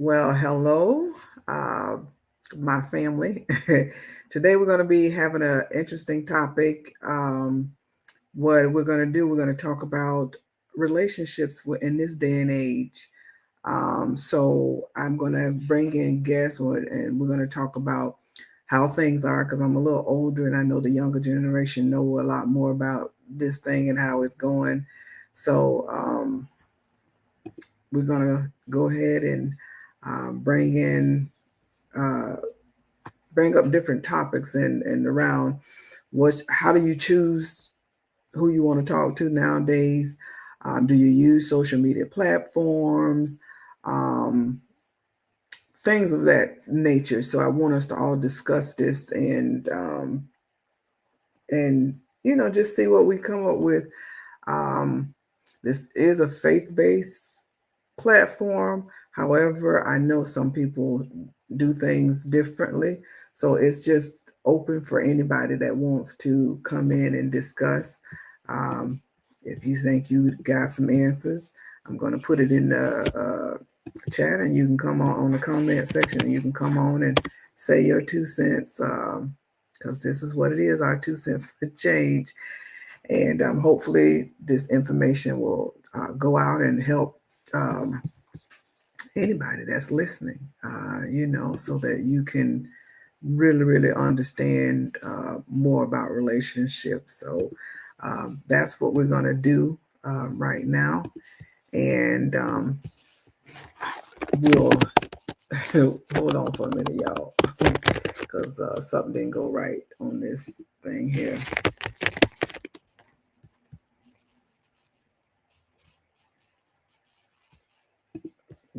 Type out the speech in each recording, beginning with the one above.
Well, hello, uh, my family. Today we're going to be having an interesting topic. What we're going to do, we're going to talk about relationships in this day and age. So I'm going to bring in guests, and we're going to talk about how things are because I'm a little older, and I know the younger generation know a lot more about this thing and how it's going. So we're going to go ahead and bring in uh, bring up different topics and around how do you choose who you want to talk to nowadays? Do you use social media platforms? Um, Things of that nature. So I want us to all discuss this and just see what we come up with. Um, this is a faith-based platform. However, I know some people do things differently. So it's just open for anybody that wants to come in and discuss. Um, if you think you got some answers, I'm going to put it in the chat and you can come on the comment section and you can come on and say your 2 cents because this is what it is, our 2 cents for change. And hopefully this information will go out and help um, anybody that's listening, so that you can really, really understand more about relationships. So that's what we're going to do right now. And we'll hold on for a minute, y'all, because something didn't go right on this thing here.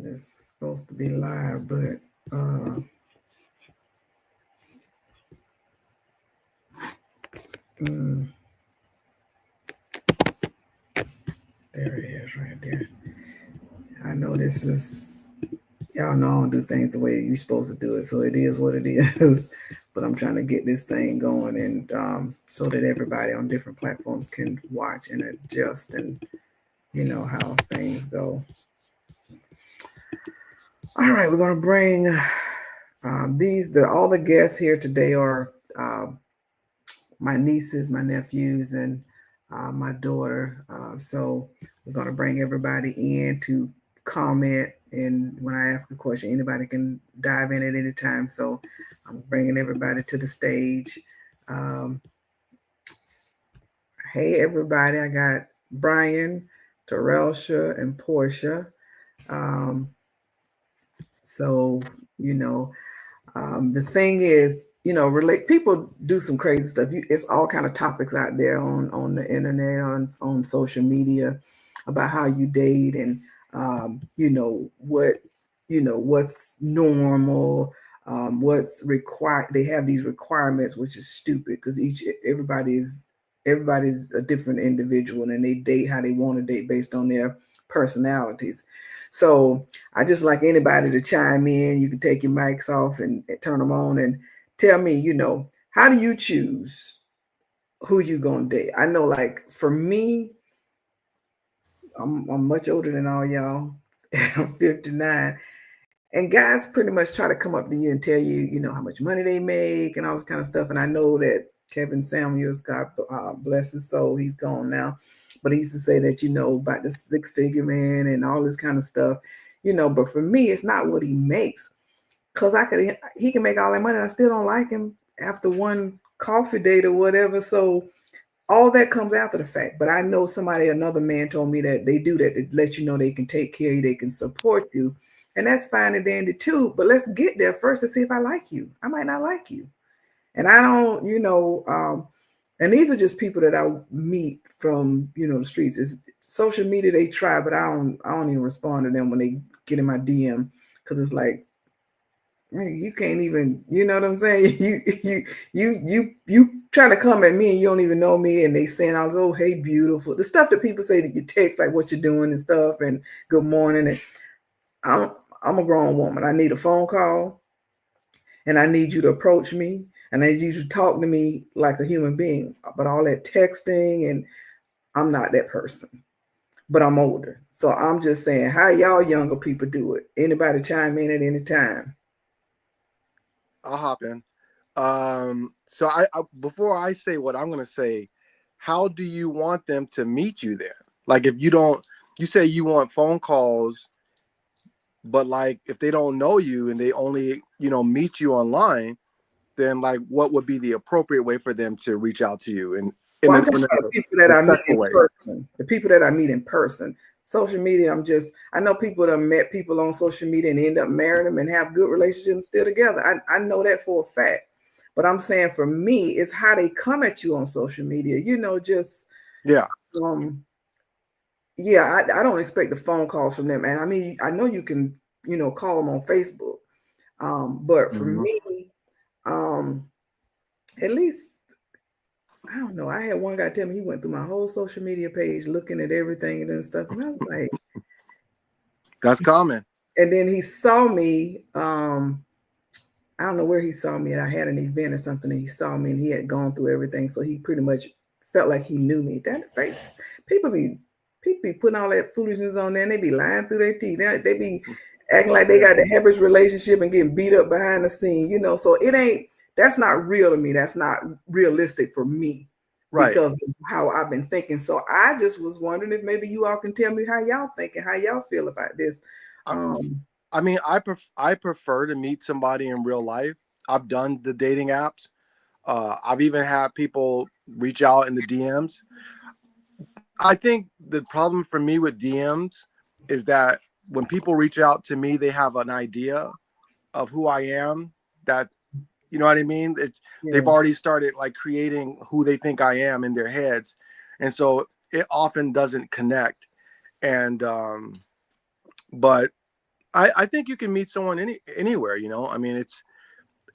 It's supposed to be live, but mm, there it is right there. I know this is, y'all know I don't do things the way you're supposed to do it, so it is what it is. But I'm trying to get this thing going, and so that everybody on different platforms can watch and adjust, and you know how things go. All right, we're gonna bring all the guests here today are my nieces, my nephews, and my daughter. So we're going to bring everybody in to comment. And when I ask a question, anybody can dive in at any time. So I'm bringing everybody to the stage. Um, hey, everybody. I got Brian, Terrelsha, and Portia. Um, so, you know, the thing is, relate people do some crazy stuff. It's all kind of topics out there on the internet, on social media, about how you date and what's normal, what's required. They have these requirements, which is stupid because everybody's a different individual and they date how they want to date based on their personalities. So I just like anybody to chime in. You can take your mics off and turn them on and tell me, how do you choose who you gonna date? I know, like for me, I'm much older than all y'all. I'm 59, and guys pretty much try to come up to you and tell you, how much money they make and all this kind of stuff. And I know that Kevin Samuels, God bless his soul, he's gone now, but he used to say that, about the six-figure man and all this kind of stuff, But for me, it's not what he makes, because he can make all that money and I still don't like him after one coffee date or whatever. So all that comes after the fact. But I know another man told me that they do that to let you know they can take care of you, they can support you. And that's fine and dandy too. But let's get there first to see if I like you. I might not like you. And I don't, and these are just people that I meet from, the streets. It's social media, they try, but I don't even respond to them when they get in my DM, because it's like, you can't even, you know what I'm saying? You trying to come at me and you don't even know me, and they saying all this, oh, hey, beautiful. The stuff that people say that you text, like what you're doing and stuff, and good morning. And I'm I'm a grown woman. I need a phone call, and I need you to approach me, and I need you to talk to me like a human being. But all that texting, and I'm not that person. but I'm older. So I'm just saying, how y'all younger people do it? Anybody chime in at any time? I'll hop in. So I before I say what I'm gonna say, how do you want them to meet you then? Like if you don't, you say you want phone calls, but like if they don't know you and they only meet you online, then like what would be the appropriate way for them to reach out to you and in Well, a, I'm talking in about a the people that I meet respectful in way? person. The people that I meet in person. Social media, I know people that met people on social media and end up marrying them and have good relationships still together. I know that for a fact. But I'm saying for me, it's how they come at you on social media. Just Yeah. Yeah, I don't expect the phone calls from them. And I mean, I know you can, call them on Facebook. But for Mhm. me, at least I don't know. I had one guy tell me he went through my whole social media page looking at everything and stuff. And I was like, That's common. and then he saw me, I don't know where he saw me, and I had an event or something, and he saw me and he had gone through everything. So he pretty much felt like he knew me. That face, people be putting all that foolishness on there and they be lying through their teeth. They be acting like they got the happiest relationship and getting beat up behind the scene, So that's not real to me. That's not realistic for me Right. because of how I've been thinking. So I just was wondering if maybe you all can tell me how y'all thinking, how y'all feel about this. I mean, I prefer to meet somebody in real life. I've done the dating apps. I've even had people reach out in the DMs. I think the problem for me with DMs is that when people reach out to me, they have an idea of who I am. That you know what I mean? They've Yeah. already started like creating who they think I am in their heads, and so it often doesn't connect. And but I think you can meet someone anywhere. I mean,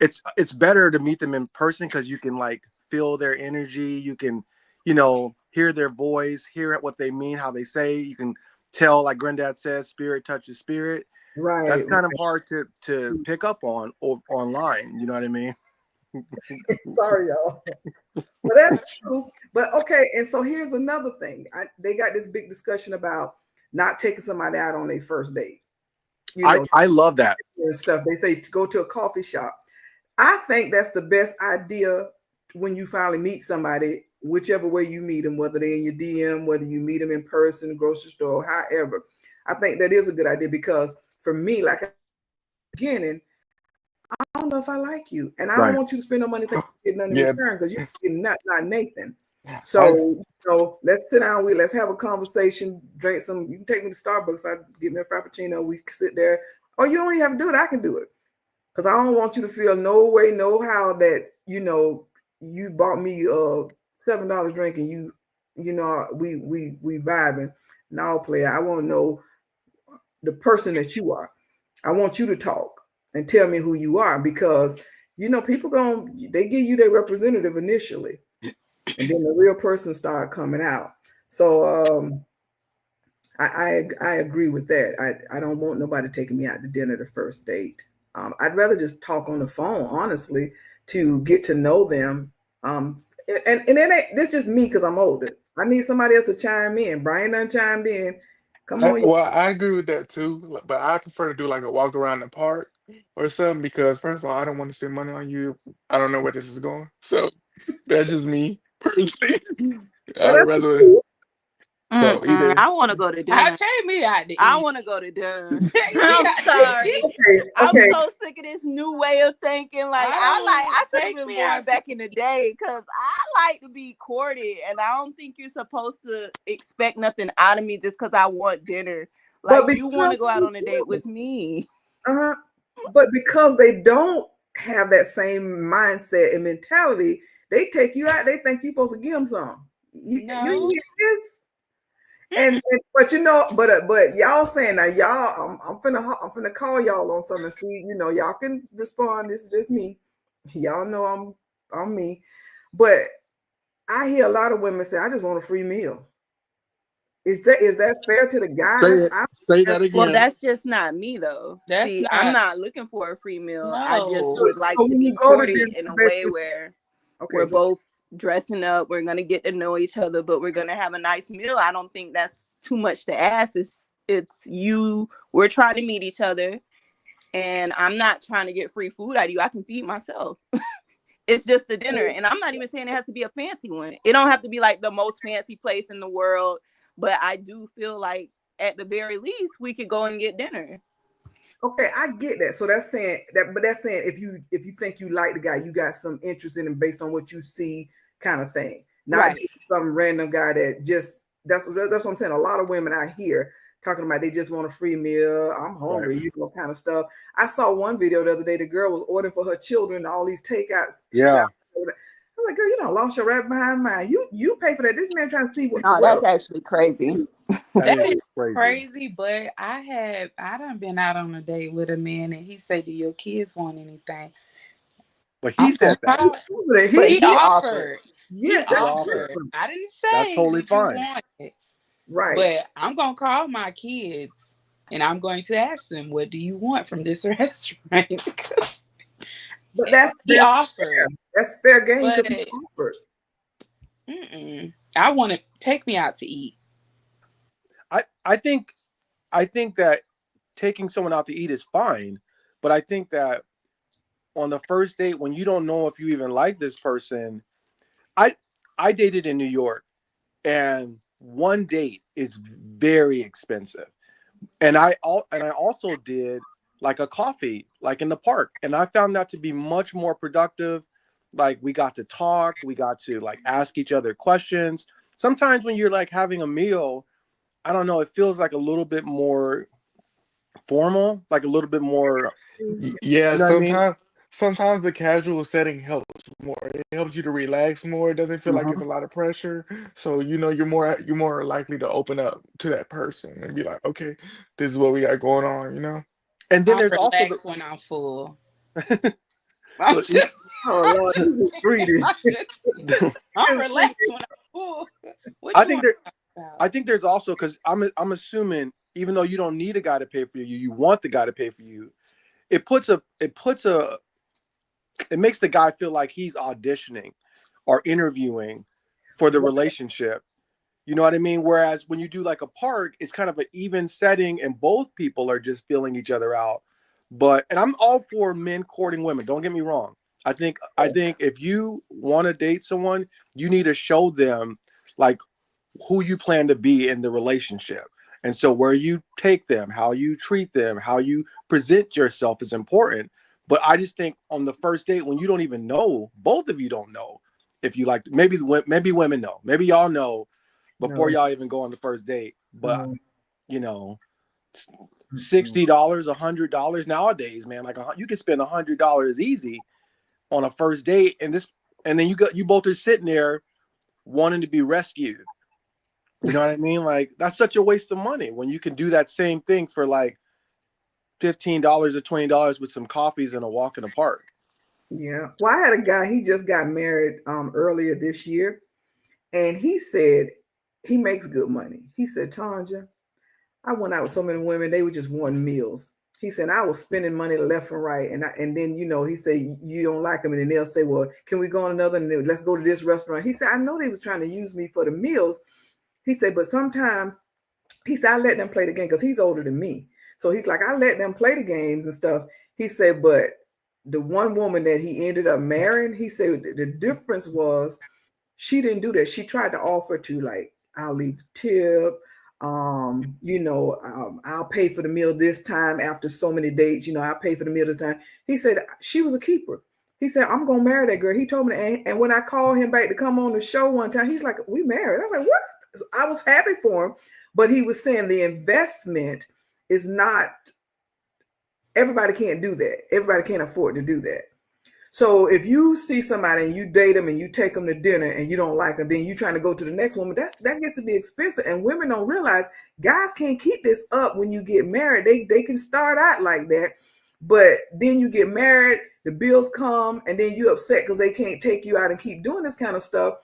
it's better to meet them in person because you can like feel their energy. You can hear their voice, hear what they mean, how they say. You can tell, like Granddad says, spirit touches spirit. Right. That's kind of hard to pick up on or online. You know what I mean? Sorry, y'all. But that's true. But okay, and so here's another thing. They got this big discussion about not taking somebody out on their first date. I love that. And stuff. They say to go to a coffee shop. I think that's the best idea when you finally meet somebody, whichever way you meet them, whether they're in your DM, whether you meet them in person, grocery store, however. I think that is a good idea because for me, like at the beginning, I don't know if I like you, and I don't Right. want you to spend no money thinking you get nothing in Yeah, return because you're getting not Nathan. I So let's sit down. Let's have a conversation. Drink some. You can take me to Starbucks. I get me a frappuccino. We can sit there. Oh, you don't even have to do it. I can do it because I don't want you to feel no way, no how that you bought me a $7 drink and we vibing. Now, player, I want to know the person that you are. I want you to talk and tell me who you are because people they give you their representative initially, and then the real person start coming out. So I agree with that. I don't want nobody taking me out to dinner the first date. I'd rather just talk on the phone, honestly, to get to know them. And it ain't this just me because I'm older. I need somebody else to chime in. Brian done chimed in. Come on, well, I agree with that too, but I prefer to do like a walk around the park or something because first of all, I don't want to spend money on you. I don't know where this is going, so that's just me personally. well, I'd that's rather cool. either I want to go to I'll dinner. take me out to I eat. want to go to dinner. Take me I'm out to sorry. eat. Okay, I'm okay. so sick of this new way of thinking. I should have Take been me born out. back in the day because I like to be courted, and I don't think you're supposed to expect nothing out of me just because I want dinner. But Like you want to go out on a date with me. uh, but because they don't have that same mindset and mentality, they take you out. They think you're supposed to give them some. You No. hear this? But but y'all saying now I'm finna call y'all on something and see y'all can respond. This is just me. Y'all know I'm me, but I hear a lot of women say I just want a free meal. Is that fair to the Say guys? it. Say that That's Well, again. that's just not me though. That's See, I'm not. not looking for a free meal. I just No. would like so to when be you go to courted this in a way basically, where okay, we're both dressing up, we're gonna get to know each other, but we're gonna have a nice meal. I don't think that's too much to ask. We're trying to meet each other, and I'm not trying to get free food out of you. I can feed myself. It's just a dinner. And I'm not even saying it has to be a fancy one. It don't have to be like the most fancy place in the world. But I do feel like at the very least we could go and get dinner. Okay, I get that. So that's saying that, but that's saying if you think you like the guy, you got some interest in him based on what you see, kind of thing. Not Right. just some random guy that just that's what I'm saying. A lot of women I hear talking about they just want a free meal. I'm hungry, you know, kind of stuff. I saw one video the other day. The girl was ordering for her children all these takeouts. She said, Yeah. I was like, girl, you don't lost your right behind mine. You pay for that. This man trying to see what. No, that's actually crazy. That That is is crazy. crazy, but I done been out on a date with a man and he said, do your kids want anything? But I'm he said gonna that. call. But He he offered. yes, He that's offered. different. I didn't That's say totally did you fine. want it. Right. But I'm gonna call my kids and I'm going to ask them, what do you want from this restaurant? But that's He fair. offered. That's fair game because But he offered. I want to take me out to eat. I think that taking someone out to eat is fine, but I think that on the first date when you don't know if you even like this person, I dated in New York, and one date is very expensive. And I also did like a coffee like in the park, and I found that to be much more productive. Like we got to talk, we got to like ask each other questions. Sometimes when you're like having a meal, I don't know, it feels like a little bit more formal, like a little bit more, Yeah, you know what I mean? sometimes the casual setting helps more. It helps you to relax more. It doesn't feel like it's Mhm. a lot of pressure. So you're more likely to open up to that person and be like, okay, this is what we got going on, you know? And then I'm there's also relaxed when I'm full. the I'm look, just, Oh Lord, he's just greedy. I'm relaxed when I'm full. What I you think want there to talk about? I think there's also, because I'm assuming even though you don't need a guy to pay for you, you want the guy to pay for you. It makes the guy feel like he's auditioning or interviewing for the relationship. You know what I mean? Whereas when you do like a park, it's kind of an even setting and both people are just feeling each other out. And I'm all for men courting women. Don't get me wrong. I think if you want to date someone, you need to show them like who you plan to be in the relationship. And so where you take them, how you treat them, how you present yourself is important. But I just think on the first date, when you don't even know, both of you don't know if you like, maybe women know, maybe y'all know before y'all even go on the first date. But you know, $60, $100 nowadays, man, like you can spend $100 easy on a first date, and then you both are sitting there wanting to be rescued. You know what I mean? Like that's such a waste of money when you can do that same thing for like $15 or $20 with some coffees and a walk in the park. Yeah. Well, I had a guy, he just got married earlier this year, and he said he makes good money. He said, Tanja, I went out with so many women, they were just wanting meals. He said, I was spending money left and right. And then, you know, he said, you don't like them. And then they'll say, well, can we go on another? And let's go to this restaurant. He said, I know they was trying to use me for the meals. He said, but sometimes, he said, I let them play the game because he's older than me. So he's like, I let them play the games and stuff. He said, but the one woman that he ended up marrying, he said the difference was she didn't do that. She tried to offer to like, I'll leave the tip. I'll pay for the meal this time after so many dates, I'll pay for the meal this time. He said she was a keeper. He said, I'm gonna marry that girl. He told me, and when I called him back to come on the show one time, he's like, we married. I was like, what? I was happy for him, but he was saying the investment is not, everybody can't do that. Everybody can't afford to do that. So if you see somebody and you date them and you take them to dinner and you don't like them, then you're trying to go to the next woman, that gets to be expensive. And women don't realize guys can't keep this up when you get married. They can start out like that, but then you get married, the bills come, and then you upset because they can't take you out and keep doing this kind of stuff.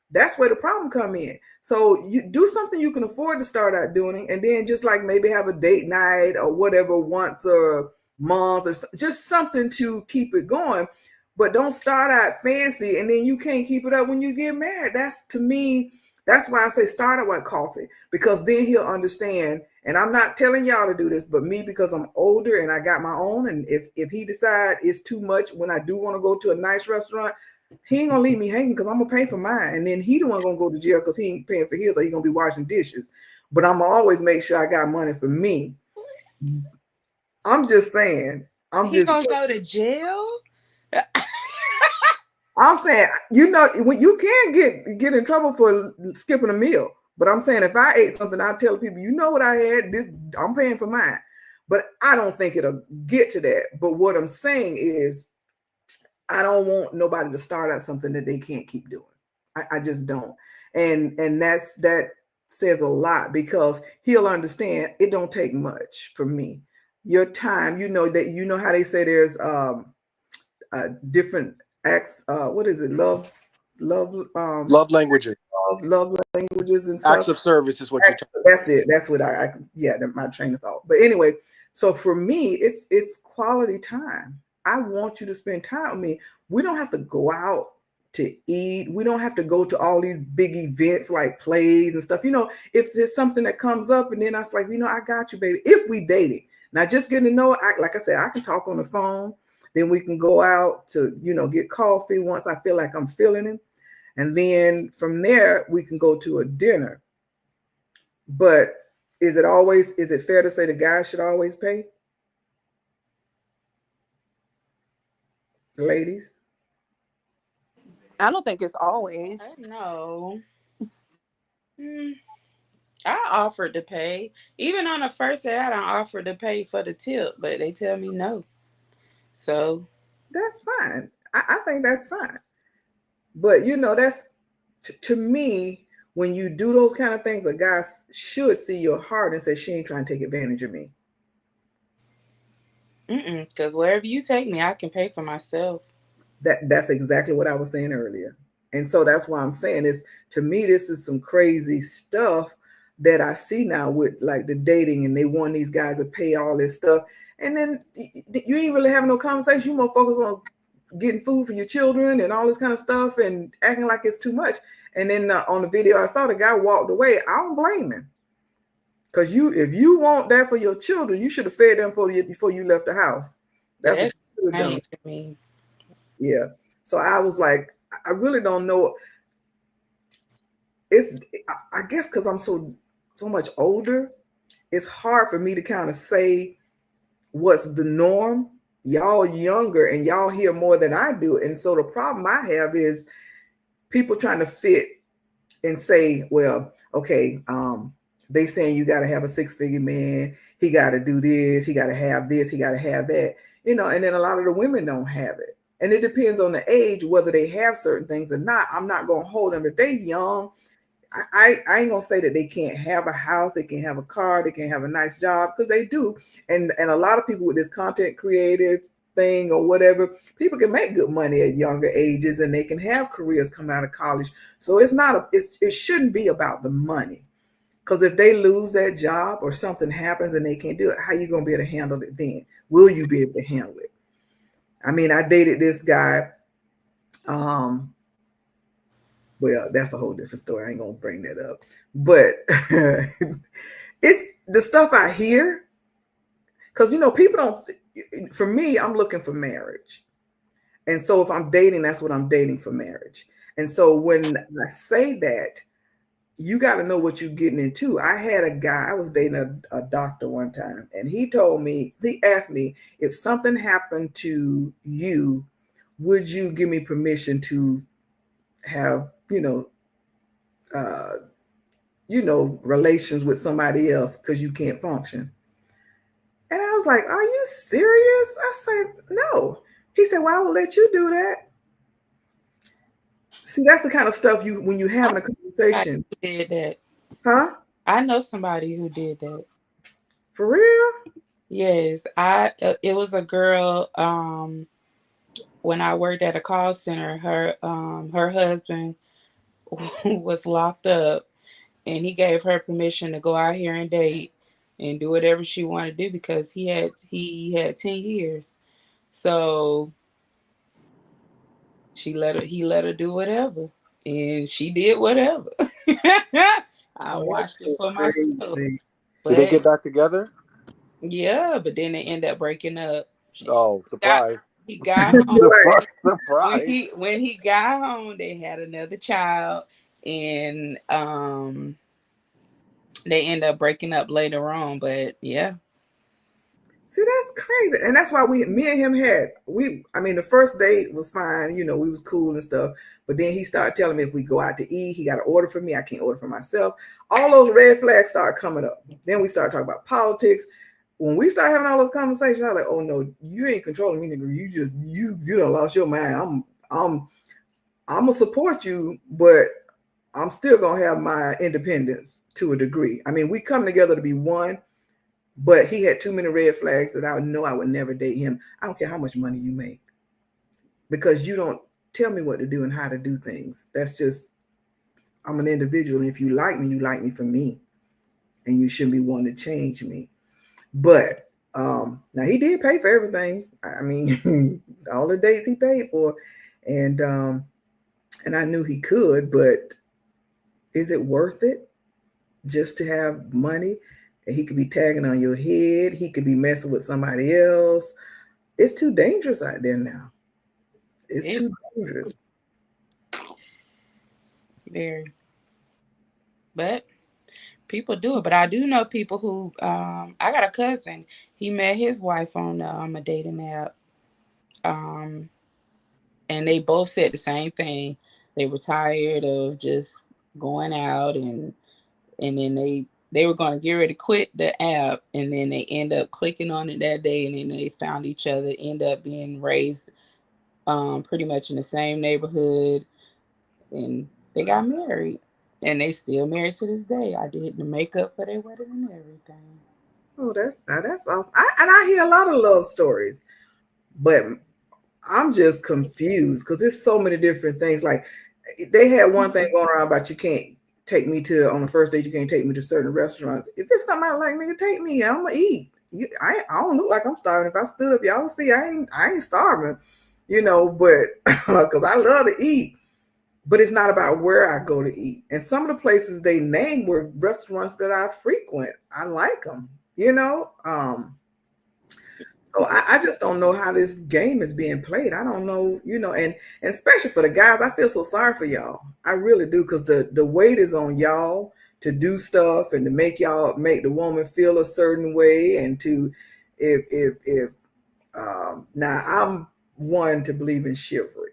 That's where the problem come in. So you do something you can afford to start out doing, and then just like maybe have a date night or whatever once a month or just something to keep it going. But don't start out fancy and then you can't keep it up when you get married. That's, to me, That's why I say start out with coffee, because then he'll understand. And I'm not telling y'all to do this, but me, because I'm older and I got my own. And if he decide it's too much when I do want to go to a nice restaurant, he ain't gonna leave me hanging, because I'm gonna pay for mine. And then he the one gonna go to jail because he ain't paying for his, or he gonna be washing dishes. But I'm gonna always make sure I got money for me. I'm just saying. He gonna go to jail? I'm saying, you know, when you can get in trouble for skipping a meal. But I'm saying, if I ate something, I tell people, you know what I had, this I'm paying for mine. But I don't think it'll get to that. But what I'm saying is, I don't want nobody to start out something that they can't keep doing. I just don't. And that says a lot, because he'll understand it don't take much for me. Your time, you know how they say there's different acts, what is it? Love languages. Love languages and stuff. Acts of service is what you're talking about. That's it. That's what my train of thought. But anyway, so for me, it's quality time. I want you to spend time with me. We don't have to go out to eat. We don't have to go to all these big events like plays and stuff. You know, if there's something that comes up and then I was like, I got you, baby. If we dating, now just getting to know, like I said, I can talk on the phone. Then we can go out to, get coffee once I feel like I'm feeling it. And then from there, we can go to a dinner. But is it fair to say the guy should always pay? Ladies? I don't think it's always. No. I offered to pay. Even on the first day, I done offered to pay for the tip, but they tell me no. So that's fine. I think that's fine. But that's to me, when you do those kind of things, a guy should see your heart and say, she ain't trying to take advantage of me. Because wherever you take me, I can pay for myself. That's exactly what I was saying earlier. And so that's why I'm saying is, to me, this is some crazy stuff that I see now with like the dating, and they want these guys to pay all this stuff. And then you ain't really having no conversation. You more focus on getting food for your children and all this kind of stuff and acting like it's too much. And then on the video I saw, the guy walked away. I don't blame him. Because if you want that for your children, you should have fed them before you left the house. That's what you should have done. Yeah. So I was like, I really don't know. I guess because I'm so much older, it's hard for me to kind of say what's the norm. Y'all younger and y'all hear more than I do. And so the problem I have is people trying to fit and say, well, okay, they saying you got to have a 6-figure man. He got to do this. He got to have this. He got to have that, and then a lot of the women don't have it. And it depends on the age, whether they have certain things or not. I'm not going to hold them. If they're young, I ain't going to say that they can't have a house, they can have a car, they can have a nice job, because they do. And a lot of people with this content creative thing or whatever, people can make good money at younger ages, and they can have careers coming out of college. So it shouldn't be about the money. Because if they lose that job or something happens and they can't do it, how you going to be able to handle it then? Will you be able to handle it? I mean, I dated this guy. Well, that's a whole different story. I ain't going to bring that up. But it's the stuff I hear. Because, people don't, for me, I'm looking for marriage. And so if I'm dating, that's what I'm dating, for marriage. And so when I say that, you got to know what you're getting into. I had a guy, I was dating a doctor one time, and he asked me, if something happened to you, would you give me permission to have, relations with somebody else because you can't function? And I was like, are you serious? I said, no. He said, well, I will let you do that. See, that's the kind of stuff when you're having a conversation. Did that. Huh? I know somebody who did that. For real? Yes. It was a girl, when I worked at a call center, her husband was locked up, and he gave her permission to go out here and date and do whatever she wanted to do, because he had 10 years. So he let her do whatever, and she did whatever. I Oh, that's watched it so for myself. crazy. Did they But get back together? yeah, but then they end up breaking up. Oh, Got surprise. he got home Right. Surprise. when he got home, they had another child, and they end up breaking up later on. But yeah, See, that's crazy. And that's why me and him I mean, the first date was fine, we was cool and stuff. But then he started telling me if we go out to eat, he got to order for me. I can't order for myself. All those red flags start coming up. Then we start talking about politics. When we start having all those conversations, I was like, oh no, you ain't controlling me, nigga. You done lost your mind. I'm gonna support you, but I'm still gonna have my independence to a degree. I mean, we come together to be one, but he had too many red flags that I know I would never date him. I don't care how much money you make, because you don't tell me what to do and how to do things. That's just, I'm an individual. And if you like me for me, and you shouldn't be wanting to change me. But now he did pay for everything. I mean, all the dates he paid for, and I knew he could, but is it worth it just to have money? And he could be tagging on your head. He could be messing with somebody else. It's too dangerous out there now. It's too dangerous. very. But people do it. But I do know people who. I got a cousin. He met his wife on a dating app. Um, and they both said the same thing. They were tired of just going out, and then they were going to get ready to quit the app, and then they end up clicking on it that day, and then they found each other, end up being raised pretty much in the same neighborhood, and they got married, and they still married to this day. I did the makeup for their wedding and everything. Oh, that's awesome. I hear a lot of love stories, but I'm just confused because there's so many different things. Like, they had one thing going around about you can't take me to on the first date. You can't take me to certain restaurants. If it's something I like, nigga, take me. I'm gonna eat. I don't look like I'm starving. If I stood up, y'all would see I ain't starving, But because I love to eat. But it's not about where I go to eat. And some of the places they name were restaurants that I frequent. I like them, So I just don't know how this game is being played. I don't know, and especially for the guys, I feel so sorry for y'all. I really do, because the weight is on y'all to do stuff and to make the woman feel a certain way, and to if now I'm one to believe in chivalry.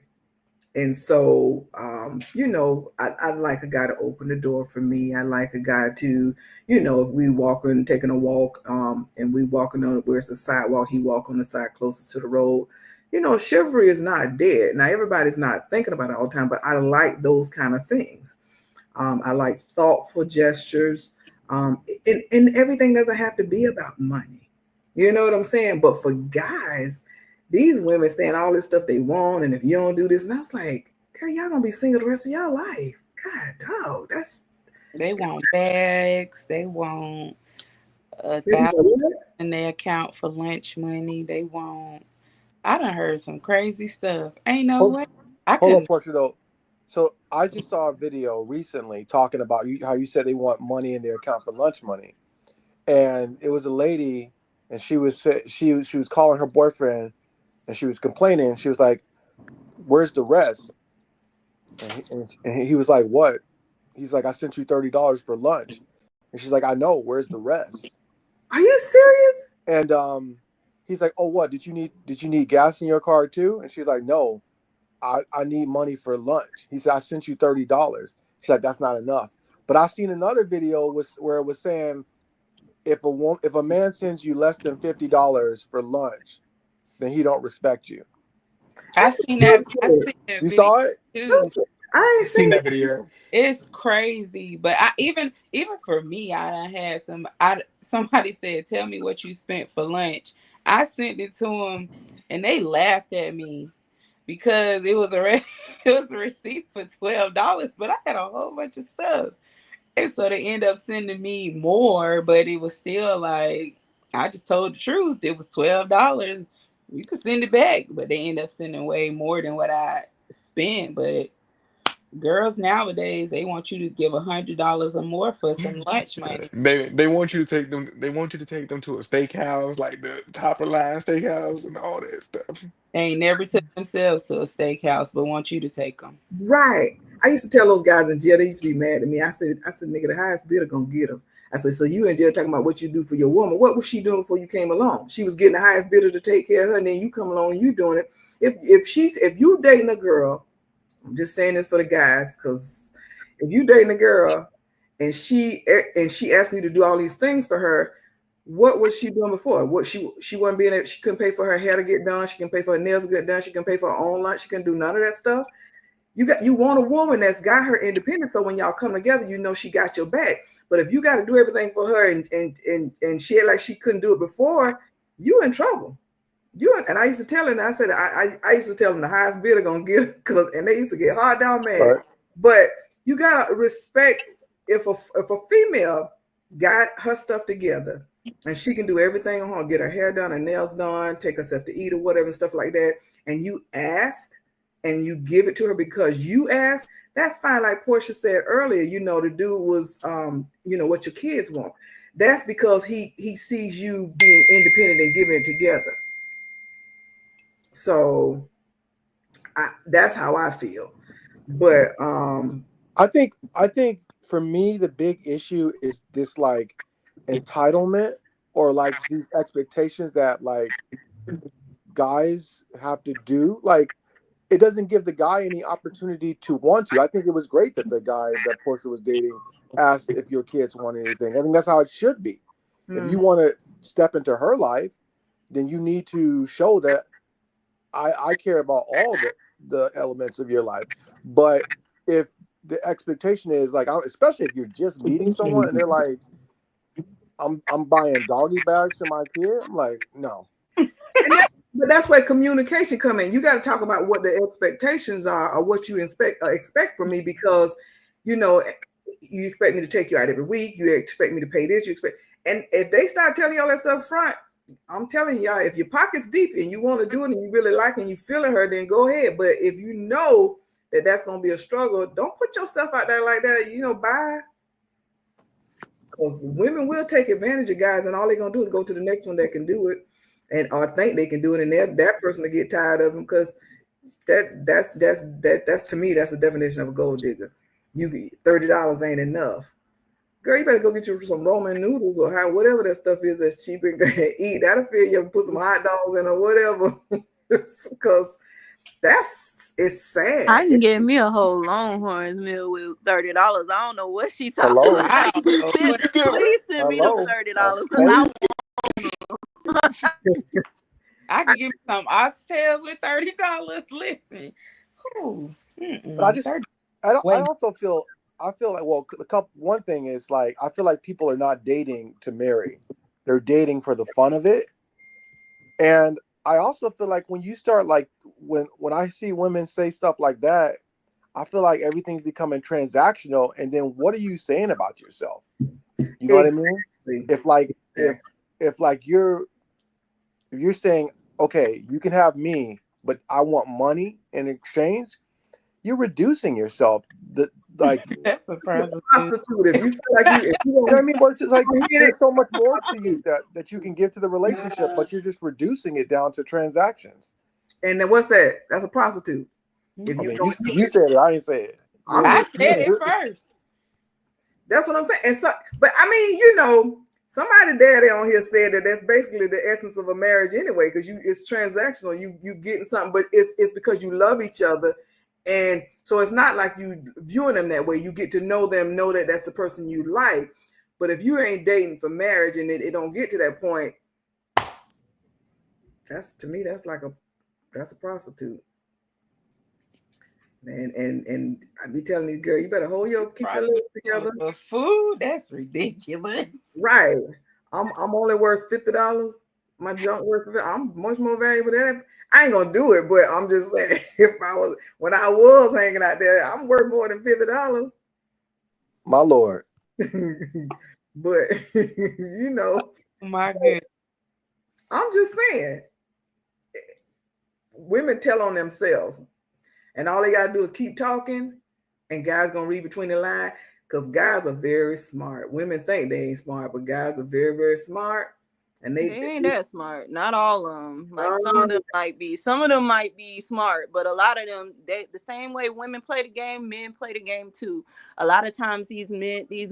And so, I'd like a guy to open the door for me. I like a guy to, if we taking a walk, and we walking on where it's a sidewalk, he walk on the side closest to the road. Chivalry is not dead. Now, everybody's not thinking about it all the time, but I like those kind of things. I like thoughtful gestures. And everything doesn't have to be about money. You know what I'm saying? But for guys, these women saying all this stuff they want, and if you don't do this, and I was like, girl, y'all gonna be single the rest of y'all life. God, dog, They want bags. They want $1,000 in their account for lunch money. They want. I done heard some crazy stuff. Ain't no way. I Hold on, couldn't. Portia, though. So I just saw a video recently talking about how you said they want money in their account for lunch money, and it was a lady, and she was calling her boyfriend, and she was complaining. She was like, "Where's the rest?" And he was like, "What?" He's like, "I sent you $30 for lunch," and she's like, "I know. Where's the rest?" Are you serious? And he's like, "Oh, what? Did you need gas in your car too?" And she's like, "No, I need money for lunch." He said, "I sent you $30." She's like, "That's not enough." But I seen another video where it was saying if a man sends you less than $50 for lunch, then he don't respect you. I That's seen that. I stupid. seen that You video saw it? too. I ain't I've seen seen it. that video. It's crazy, but I even for me, I done had somebody said, "Tell me what you spent for lunch." I sent it to them, and they laughed at me because it was it was a receipt for $12, but I had a whole bunch of stuff, and so they end up sending me more, but it was still like I just told the truth. It was $12. You could send it back, but they end up sending way more than what I spent, but. girls nowadays, they want you to give $100 or more for some lunch money. They want you to take them. They want you to take them to a steakhouse, like the top of the line steakhouse, and all that stuff. They ain't never took themselves to a steakhouse, but want you to take them. Right. I used to tell those guys in jail, they used to be mad at me. I said, nigga, the highest bidder gonna get them. I said, so you in jail talking about what you do for your woman. What was she doing before you came along? She was getting the highest bidder to take care of her, and then you come along and you doing it. If you dating a girl, I'm just saying this for the guys, because if you dating a girl and she asked me to do all these things for her, what was she doing before? What she wasn't being able, she couldn't pay for her hair to get done, she can pay for her nails to get done, she can pay for her own lunch, she can do none of that stuff. You want a woman that's got her independent, so when y'all come together, you know she got your back. But if you got to do everything for her and she had like she couldn't do it before, you in trouble. And I used to tell her, and I said I used to tell them the highest bidder gonna get it, and they used to get hard down mad. Right. But you gotta respect if a female got her stuff together and she can do everything on her, get her hair done, her nails done, take herself to eat or whatever, stuff like that, and you ask and you give it to her because you asked, that's fine. Like Portia said earlier, the dude was what your kids want. That's because he sees you being independent and giving it together. So that's how I feel. But I think for me the big issue is this like entitlement or like these expectations that like guys have to do. Like it doesn't give the guy any opportunity to want to. I think it was great that the guy that Portia was dating asked if your kids want anything. I think that's how it should be. If you want to step into her life, then you need to show that I care about all the elements of your life. But if the expectation is like, especially if you're just meeting someone and they're like, I'm buying doggy bags for my kid, I'm like, no. But that's where communication come in. You got to talk about what the expectations are or what you expect from me, because you expect me to take you out every week. You expect me to pay this. And if they start telling you all that stuff up front, I'm telling y'all, if your pocket's deep and you want to do it and you really like it and you feeling her, then go ahead. But if you know that that's going to be a struggle, don't put yourself out there like that, bye. Because women will take advantage of guys, and all they're going to do is go to the next one that can do it or think they can do it, and that person will get tired of them, because that's to me, that's the definition of a gold digger. You $30 ain't enough. Girl, you better go get you some ramen noodles or whatever that stuff is that's cheap and eat. That'll fill you up and put some hot dogs in or whatever. Because it's sad. I can get me a whole Longhorns meal with $30. I don't know what she's talking about. Please send me the $30. I can give you some oxtails with $30. Listen. But I also feel like, one thing is like, I feel like people are not dating to marry. They're dating for the fun of it. And I also feel like when you start, like, when I see women say stuff like that, I feel like everything's becoming transactional. And then what are you saying about yourself? You know what I mean? If you're saying, okay, you can have me, but I want money in exchange, you're reducing yourself. That's a prostitute. If you feel like you don't, you know what I mean? But it's just like there's so much more to you that you can give to the relationship, but you're just reducing it down to transactions. And then what's that? That's a prostitute. If you said it, I didn't say it. I said it first. That's what I'm saying. And so, but I mean, somebody daddy on here said that that's basically the essence of a marriage anyway, because it's transactional. You getting something, but it's because you love each other. And so it's not like you viewing them that way. You get to know them, know that that's the person you like. But if you ain't dating for marriage and it don't get to that point, to me, that's a prostitute. Man, and I be telling these girls, you better keep your lips together. For food, that's ridiculous. Right. I'm only worth $50. My junk worth of it. I'm much more valuable than that. I ain't gonna do it, but I'm just saying, when I was hanging out there, I'm worth more than $50. My Lord. But my goodness. I'm just saying, women tell on themselves, and all they gotta do is keep talking, and guys gonna read between the lines, because guys are very smart. Women think they ain't smart, but guys are very, very smart. And They ain't that smart. Not all of them. Like some of them might be. Some of them might be smart, but a lot of them, they the same way women play the game, men play the game too. A lot of times these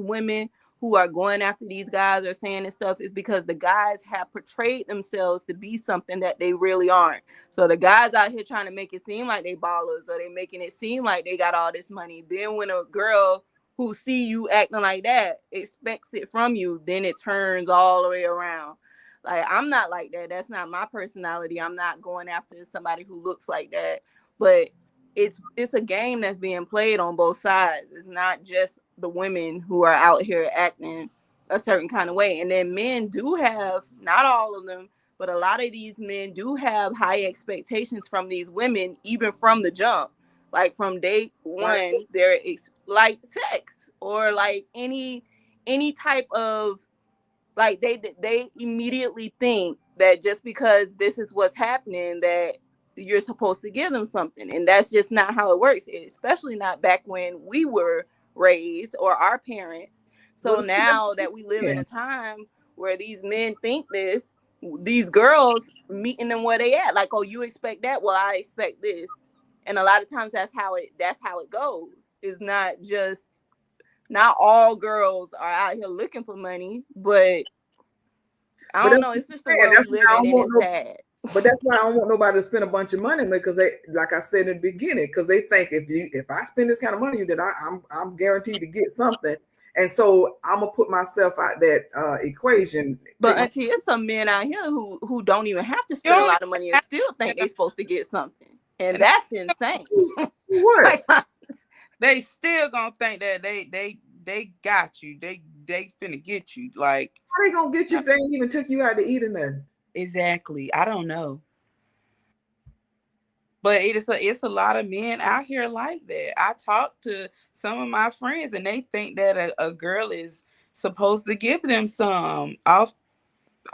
women who are going after these guys or saying this stuff is because the guys have portrayed themselves to be something that they really aren't. So the guys out here trying to make it seem like they ballers, or they making it seem like they got all this money. Then when a girl who see you acting like that expects it from you, then it turns all the way around. Like, I'm not like that. That's not my personality. I'm not going after somebody who looks like that. But it's a game that's being played on both sides. It's not just the women who are out here acting a certain kind of way. And then men do have, not all of them, but a lot of these men do have high expectations from these women, even from the jump. Like from day one, they're like sex or like any type of, like they immediately think that just because this is what's happening that you're supposed to give them something, and that's just not how it works, especially not back when we were raised or our parents. So now that we live in a time where these men think this, these girls meeting them where they at, like, oh, you expect that, well, I expect this. And a lot of times that's how it goes. It's not all girls are out here looking for money, but I don't know. It's just the world we live in, and it's sad. But that's why I don't want nobody to spend a bunch of money, because they, like I said in the beginning, because they think if I spend this kind of money, then I'm guaranteed to get something, and so I'm gonna put myself out that equation. But Auntie, it's some men out here who don't even have to spend a lot of money and still think they're supposed to get something, and that's insane. What? Like, they still gonna think that they got you. They finna get you. Like, how they gonna get you if they ain't even took you out to eat or nothing? Exactly. I don't know. But it's a lot of men out here like that. I talk to some of my friends and they think that a girl is supposed to give them some off.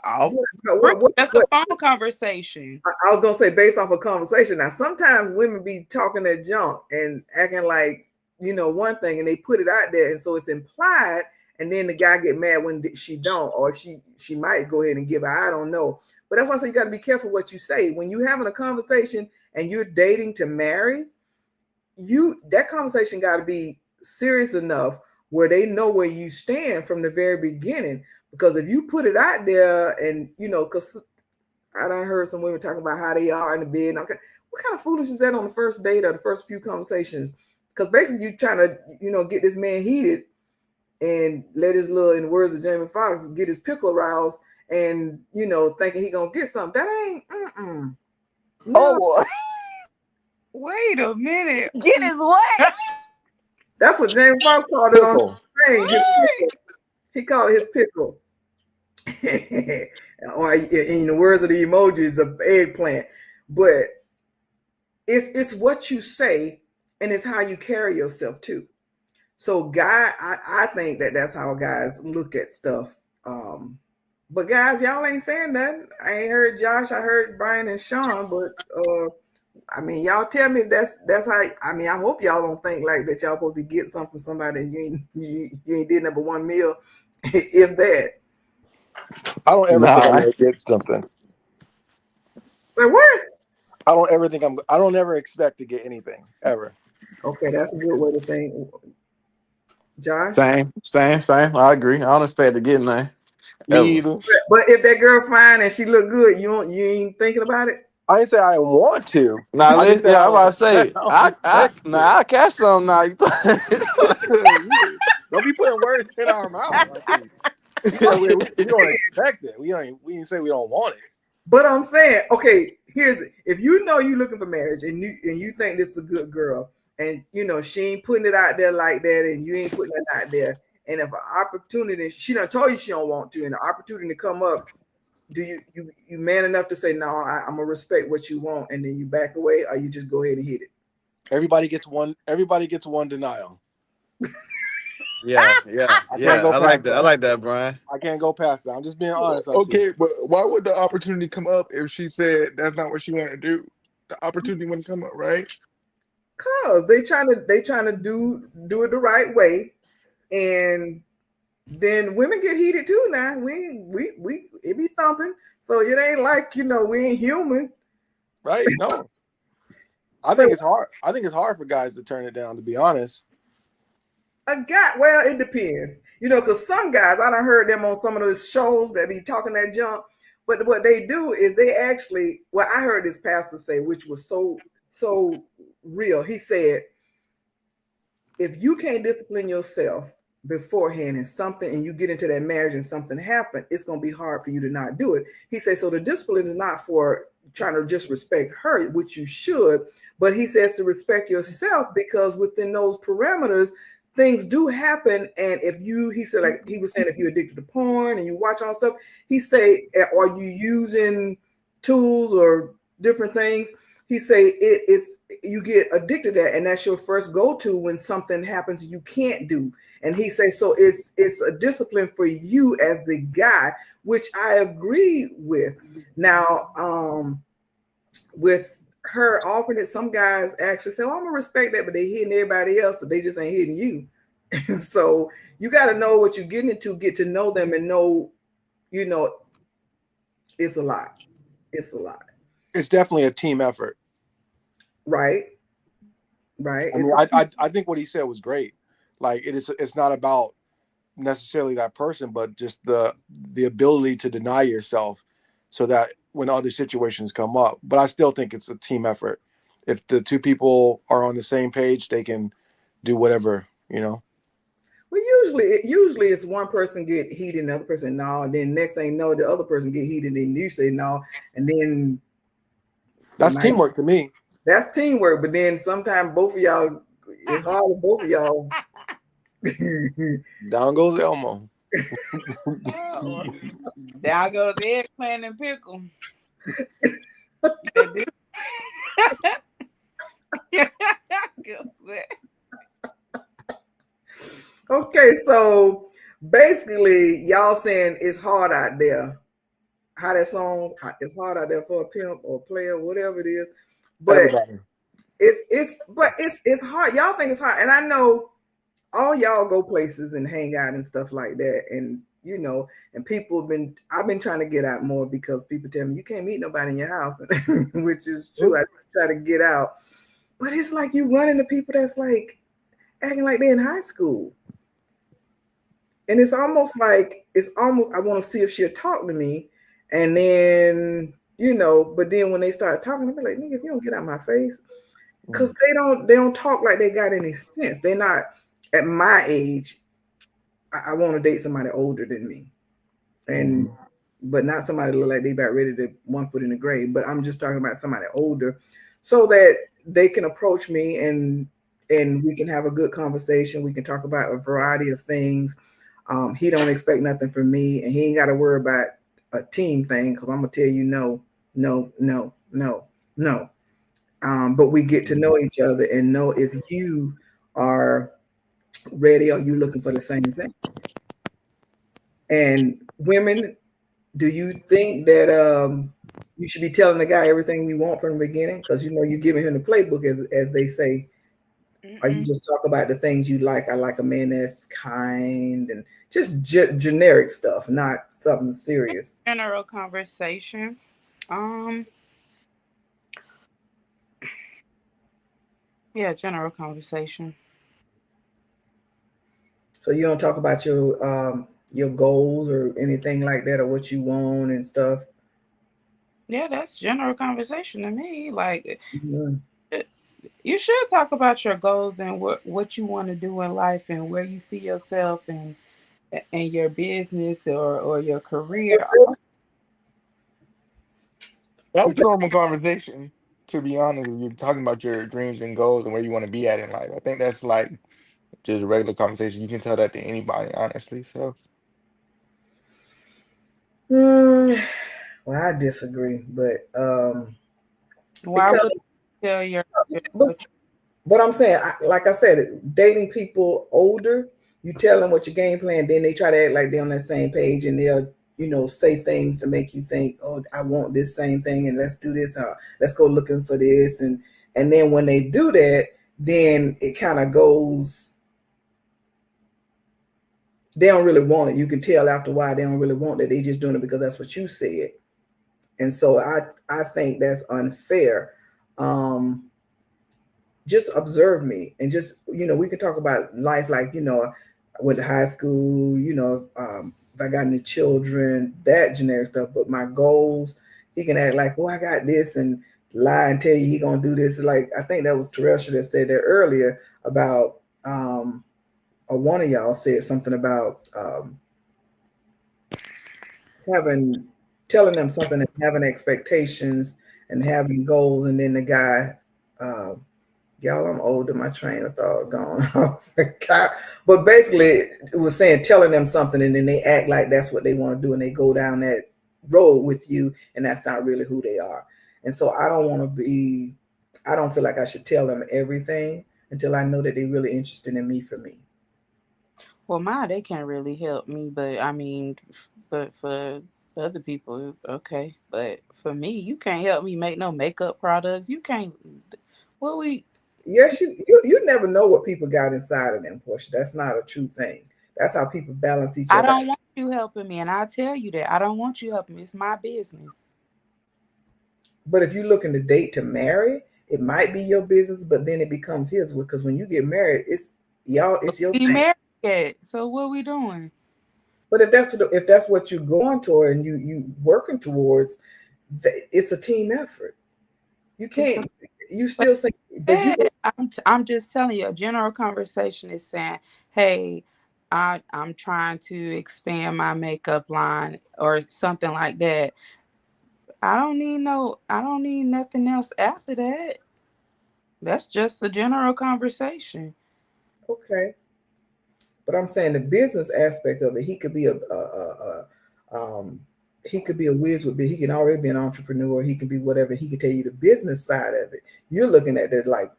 That's a phone conversation. I was gonna say based off a conversation. Now sometimes women be talking that junk and acting like, you know, one thing, and they put it out there, and so it's implied, and then the guy get mad when she don't, or she might go ahead and give her. I don't know. But that's why I say you got to be careful what you say. When you're having a conversation and you're dating to marry, that conversation got to be serious enough where they know where you stand from the very beginning. Because if you put it out there, and you know, because I done heard some women talking about how they are in the bed. And what kind of foolish is that on the first date or the first few conversations? Because basically you're trying to, you know, get this man heated and let his little, in the words of Jamie Foxx, get his pickle aroused, and you know, thinking he gonna get something. That ain't. No. Oh boy. Wait a minute. Get his what? That's what Jamie Foxx called it on the thing. He called it his pickle. Or in the words of the emojis, of eggplant. But it's what you say, and it's how you carry yourself too. So I think that's how guys look at stuff. But guys, y'all ain't saying nothing. I ain't heard Josh. I heard Brian and Sean. But I mean, y'all tell me if that's how. I mean, I hope y'all don't think like that. Y'all supposed to be getting something from somebody you ain't did number one meal, if that. I don't ever think I'm gonna get something. Say what? I don't ever expect to get anything ever. Okay, that's a good way to think. Josh? Same. I agree. I don't expect to get nothing. Me either. But if that girl fine and she look good, you ain't thinking about it? I didn't say I want to. Nah, I'm about to say I catch some now. Don't be putting words in our mouth. We don't expect it. We didn't say we don't want it. But I'm saying, okay, here's it. If you know you're looking for marriage and you think this is a good girl, and you know she ain't putting it out there like that, and you ain't putting it out there, and if an opportunity, she done told you she don't want to, and the opportunity to come up, do you man enough to say, no, I'm gonna respect what you want, and then you back away, or you just go ahead and hit it? Everybody gets one denial. Yeah. I like that, Brian. I can't go past that. I'm just being honest. Okay, but why would the opportunity come up if she said that's not what she wanted to do? The opportunity wouldn't come up, right? Cause they trying to do it the right way, and then women get heated too. Now we it be thumping, so it ain't like we ain't human. Right? No, I think it's hard. I think it's hard for guys to turn it down. To be honest, A guy, well, it depends, because some guys, I done heard them on some of those shows that be talking that junk, but what they do is they actually, well, I heard this pastor say, which was so real. He said, if you can't discipline yourself beforehand and you get into that marriage and something happened, it's going to be hard for you to not do it. He said, so the discipline is not for trying to just respect her, which you should, but he says to respect yourself, because within those parameters, things do happen. And he said, like he was saying, if you're addicted to porn and you watch all stuff, he say, are you using tools or different things? He say you get addicted to that, and that's your first go-to when something happens you can't do. And he say, so it's a discipline for you as the guy, which I agree with. Now, with her offering it, some guys actually say, well, I'm gonna respect that, but they hitting everybody else, so they just ain't hitting you. So you got to know what you're getting into, get to know them, and know, it's a lot. It's a lot. it's definitely a team effort. Right. I mean, I think what he said was great. Like it's not about necessarily that person, but just the ability to deny yourself so that when other situations come up. But I still think it's a team effort. If the two people are on the same page, they can do whatever, Well, usually it's one person get heated and the other person no, and then next thing you know, the other person get heated and you say no, and then that's teamwork to me. That's teamwork, but then sometimes both of y'all, it's hard for both of y'all. Down goes Elmo. Down goes eggplant and pickle. Okay, so basically, y'all saying it's hard out there. How that song, it's hard out there for a pimp or a player, whatever it is. But Everybody. it's hard. Y'all think it's hard, and I know all y'all go places and hang out and stuff like that, and and people I've been trying to get out more because people tell me you can't meet nobody in your house, which is true. I try to get out, but it's like you run into people that's like acting like they're in high school, and it's almost I want to see if she'll talk to me, and then but then when they start talking, I'm like, nigga, if you don't get out my face, because they don't talk like they got any sense. They're not at my age. I want to date somebody older than me, and but not somebody look like they about ready to 1 foot in the grave. But I'm just talking about somebody older, so that they can approach me and we can have a good conversation. We can talk about a variety of things. He don't expect nothing from me, and he ain't got to worry about a team thing, because I'm gonna tell you no. But we get to know each other and know if you are ready or you looking for the same thing. And women, do you think that you should be telling the guy everything you want from the beginning? Because you're giving him the playbook, as they say. Or you just talk about the things you like? I like a man that's kind and just generic stuff, not something serious. General conversation. Yeah, general conversation. So you don't talk about your goals or anything like that, or what you want and stuff? Yeah, that's general conversation to me. Like, Mhm. you should talk about your goals and what you want to do in life and where you see yourself and your business or your career. That's normal conversation. To be honest, if you're talking about your dreams and goals and where you want to be at in life, I think that's like just a regular conversation. You can tell that to anybody, honestly. So, Well, I disagree, but why because would you tell your but I'm saying, like I said, dating people older, you tell them what your game plan, then they try to act like they're on that same page, and they'll say things to make you think, oh, I want this same thing, and let's do this, let's go looking for this, and then when they do that, then it kind of goes, they don't really want it. You can tell after a while they don't really want it. They just doing it because that's what you said. And so I think that's unfair. Just observe me and just, we can talk about life like, I went to high school, if I got any children, that generic stuff. But my goals, he can act like, oh, I got this and lie and tell you he gonna do this. Like, I think that was Teresa that said that earlier about, or one of y'all said something about telling them something and having expectations and having goals, and then the guy, y'all, I'm older, my train of thought gone off. But basically it was saying telling them something and then they act like that's what they want to do and they go down that road with you, and that's not really who they are. And so I don't feel like I should tell them everything until I know that they're really interested in me for me. Well, they can't really help me, but I mean, but for other people, okay. But for me, you can't help me make no makeup products. You can't. Well, Yes, you never know what people got inside of them, Portia. That's not a true thing. That's how people balance each I other. don't want you helping me, and I tell you that I don't want you helping me. It's my business. But if you're looking to date to marry, it might be your business, but then it becomes his. Because when you get married, it's your We thing. married yet, so what are we doing? But if that's what you're going toward and you working towards, it's a team effort. You can't. You still say, but you. I'm just telling you. A general conversation is saying, "Hey, I'm trying to expand my makeup line or something like that." I don't need nothing else after that. That's just a general conversation. Okay. But I'm saying the business aspect of it, he could be he could be a whiz with he can already be an entrepreneur. He can be whatever. He can tell you the business side of it. You're looking at it like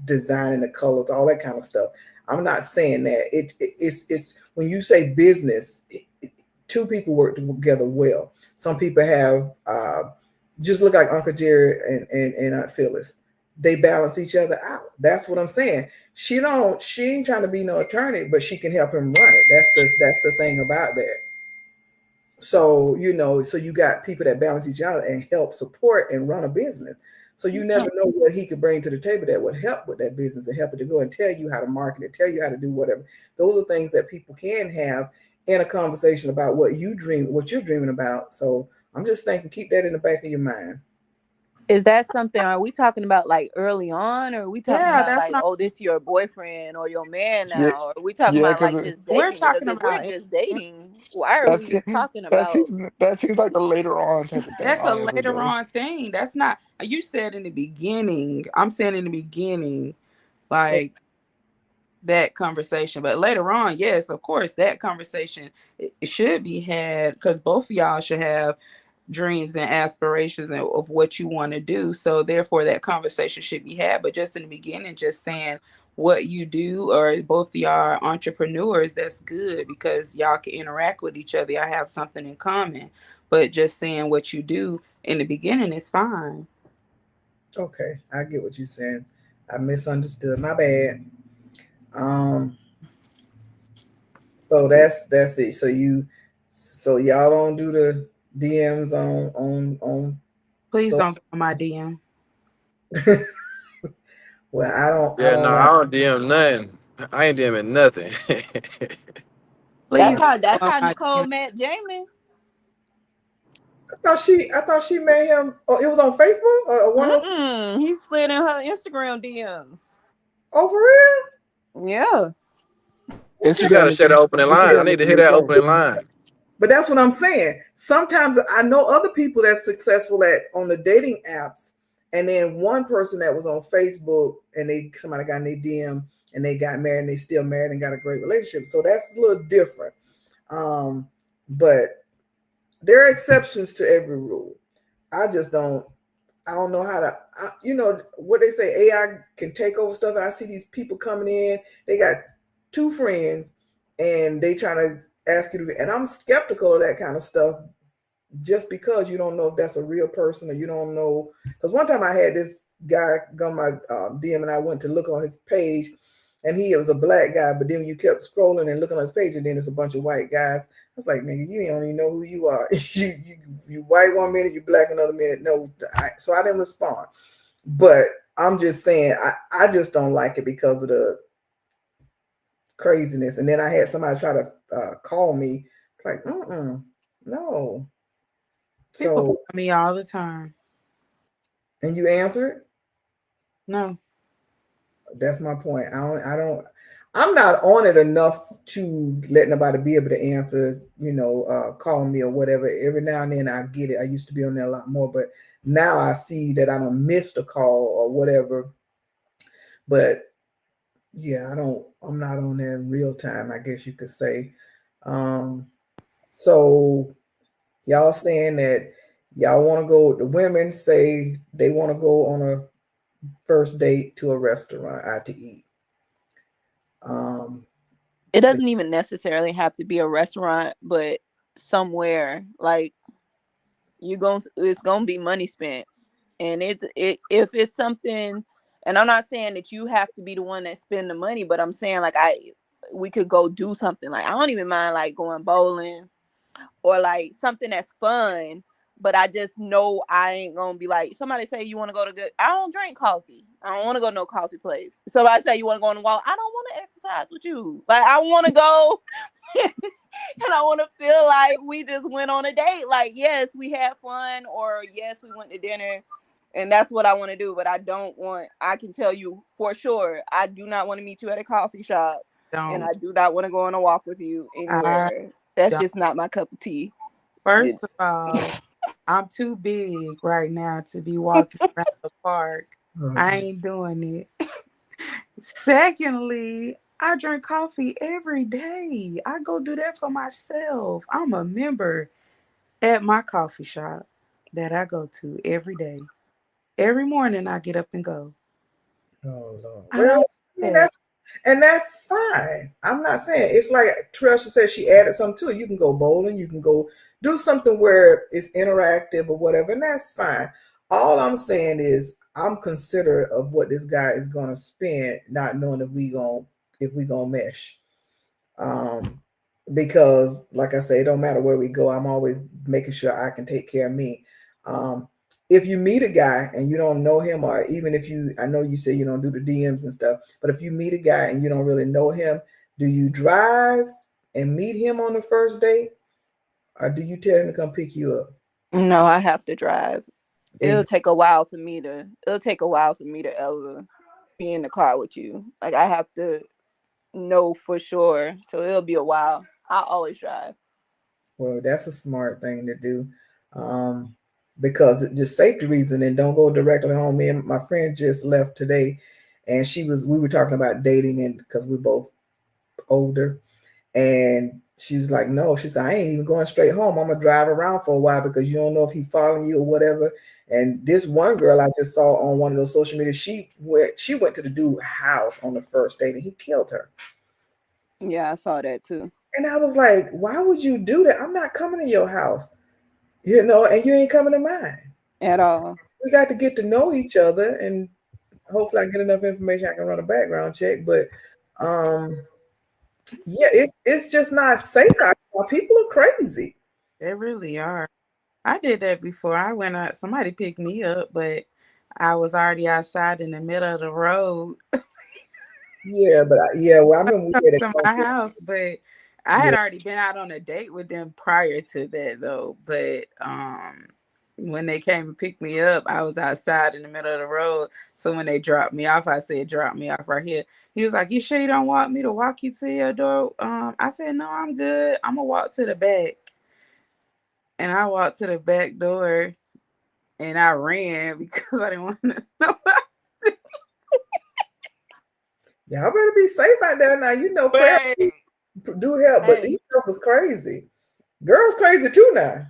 designing the colors, all that kind of stuff. I'm not saying that. It's when you say business, two people work together well. Some people have just look like Uncle Jerry and Aunt Phyllis. They balance each other out. That's what I'm saying. She ain't trying to be no attorney, but she can help him run it. That's the thing about that. So, so you got people that balance each other and help support and run a business. So you never know what he could bring to the table that would help with that business and help it to go and tell you how to market it, tell you how to do whatever. Those are things that people can have in a conversation about what you're dreaming about. So I'm just thinking, keep that in the back of your mind. Is that something, are we talking about like early on, or are we talking about that's like, not. oh, this your boyfriend or your man Yeah, now? Or are we talking yeah, about like because just We're dating? Because talking if we're about just dating, why are that's we talking that about? seems like a later on type of thing. that's a Honestly, later though. on thing. That's not. You said in the beginning. I'm saying in the beginning, like that conversation. But later on, yes, of course, that conversation it should be had because both of y'all should have dreams and aspirations of what you want to do. So therefore that conversation should be had. But just in the beginning, just saying what you do or both of y'all are entrepreneurs, that's good because y'all can interact with each other. Y'all have something in common. But just saying what you do in the beginning is fine. Okay, I get what you're saying. I misunderstood. My bad. So that's it. So y'all don't do the DMs on. Please So don't go on my DM. well, I Yeah, don't no, I like. don't DM nothing. I ain't DMing nothing. Please don't That's go on how my Nicole DM. met Jamie. I thought she met him. Oh, it was on Facebook or one of those. He slid in her Instagram DMs. Oh, for real? Yeah. You gotta Instagram is share the opening line. I Instagram need is to a hear new that place. opening line. But that's what I'm saying. Sometimes I know other people that's successful on the dating apps, and then one person that was on Facebook and somebody got in their DM and they got married and they still married and got a great relationship. So that's a little different. But there are exceptions to every rule. I don't know how to, what they say, AI can take over stuff. I see these people coming in, they got two friends and they trying to ask you to, and I'm skeptical of that kind of stuff just because you don't know if that's a real person or you don't know. Because one time I had this guy on my DM and I went to look on his page and he was a black guy, but then you kept scrolling and looking on his page and then it's a bunch of white guys. I was like, nigga, you don't even know who you are. you white one minute, you black another minute. No, so I didn't respond. But I'm just saying, I just don't like it because of the craziness. And then I had somebody try to call me. It's like, no. People So call me all the time. and you answer it? No. That's my point. I'm not on it enough to let nobody be able to answer, call me or whatever. Every now and then I get it. I used to be on there a lot more, but now I see that I don't missed a call or whatever. But yeah, I'm not on there in real time, I guess you could say. So y'all saying that y'all want to go, the women say they want to go on a first date to a restaurant out to eat. It doesn't even necessarily have to be a restaurant, but somewhere like it's gonna be money spent, and if it's something, and I'm not saying that you have to be the one that spend the money, but I'm saying like we could go do something. Like I don't even mind like going bowling or like something that's fun. But I just know I ain't gonna be like, somebody say you want to go to I don't drink coffee. I don't want to go to no coffee place. Somebody say you want to go on the walk. I don't want to exercise with you. Like I want to go and I want to feel like we just went on a date. Like, yes, we had fun, or yes, we went to dinner. And that's what I want to do. But I can tell you for sure, I do not want to meet you at a coffee shop. And I do not want to go on a walk with you anywhere. That's just not my cup of tea. First of all, I'm too big right now to be walking around the park. I ain't doing it. Secondly, I drink coffee every day. I go do that for myself. I'm a member at my coffee shop that I go to every day. Every morning I get up and go. Oh Lord. Well, that's fine. I'm not saying it's like Trisha said she added something to it. You can go bowling, you can go do something where it's interactive or whatever, and that's fine. All I'm saying is I'm considerate of what this guy is gonna spend, not knowing if we gonna mesh. Because like I say, it don't matter where we go, I'm always making sure I can take care of me. If you meet a guy and you don't know him, or even if I know you say you don't do the DMs and stuff, but if you meet a guy and you don't really know him, do you drive and meet him on the first date, or do you tell him to come pick you up? No, I have to drive. It'll take a while for me to ever be in the car with you. Like I have to know for sure. So it'll be a while. I'll always drive. Well, that's a smart thing to do. Because it's just safety reason, and don't go directly home. Me and my friend just left today, and we were talking about dating, and because we're both older, and she was like, no, she said, I ain't even going straight home. I'm gonna drive around for a while because you don't know if he's following you or whatever. And this one girl I just saw on one of those social media, she went to the dude's house on the first date and he killed her. Yeah, I saw that too. And I was like, why would you do that? I'm not coming to your house. And you ain't coming to mine at all. We got to get to know each other, and hopefully I get enough information I can run a background check. But yeah, it's just not safe out there. People are crazy. They really are. I did that before. I went out. Somebody picked me up, but I was already outside in the middle of the road. Yeah, but well, I remember we had to my house, but I had already been out on a date with them prior to that, though. But when they came and picked me up, I was outside in the middle of the road. So when they dropped me off, I said, "Drop me off right here." He was like, "You sure you don't want me to walk you to your door?" I said, "No, I'm good. I'm gonna walk to the back." And I walked to the back door, and I ran because I didn't want to know. Y'all better be safe out there now. Do help, but these stuff was crazy. Girls crazy too now.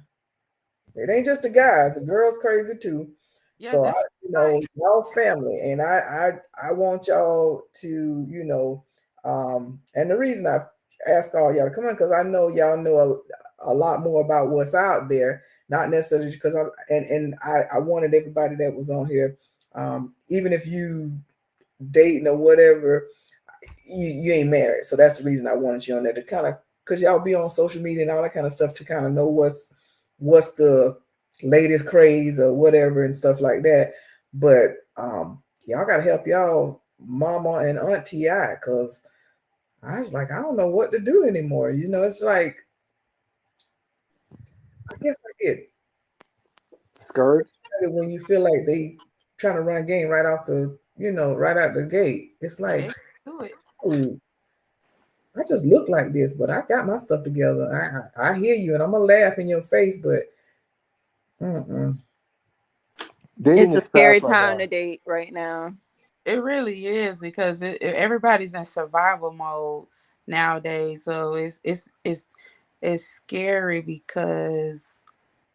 It ain't just the guys. The girls crazy too. Yeah, so y'all family, and I want y'all to and the reason I ask all y'all to come on, because I know y'all know a lot more about what's out there, not necessarily because I wanted everybody that was on here, even if you dating or whatever, you ain't married. So that's the reason I wanted you on there, to kind of, because y'all be on social media and all that kind of stuff, to kind of know what's the latest craze or whatever and stuff like that. But y'all gotta help y'all mama and auntie out, because I was like, I don't know what to do anymore. It's like, I guess I get Scared. when you feel like they trying to run game right off right out the gate. It's like, Do it. oh, I just look like this, but I got my stuff together. I hear you, and I'm gonna laugh in your face, but Dating It's a is scary fast right time now. to date right now. It really is because everybody's in survival mode nowadays. So it's scary because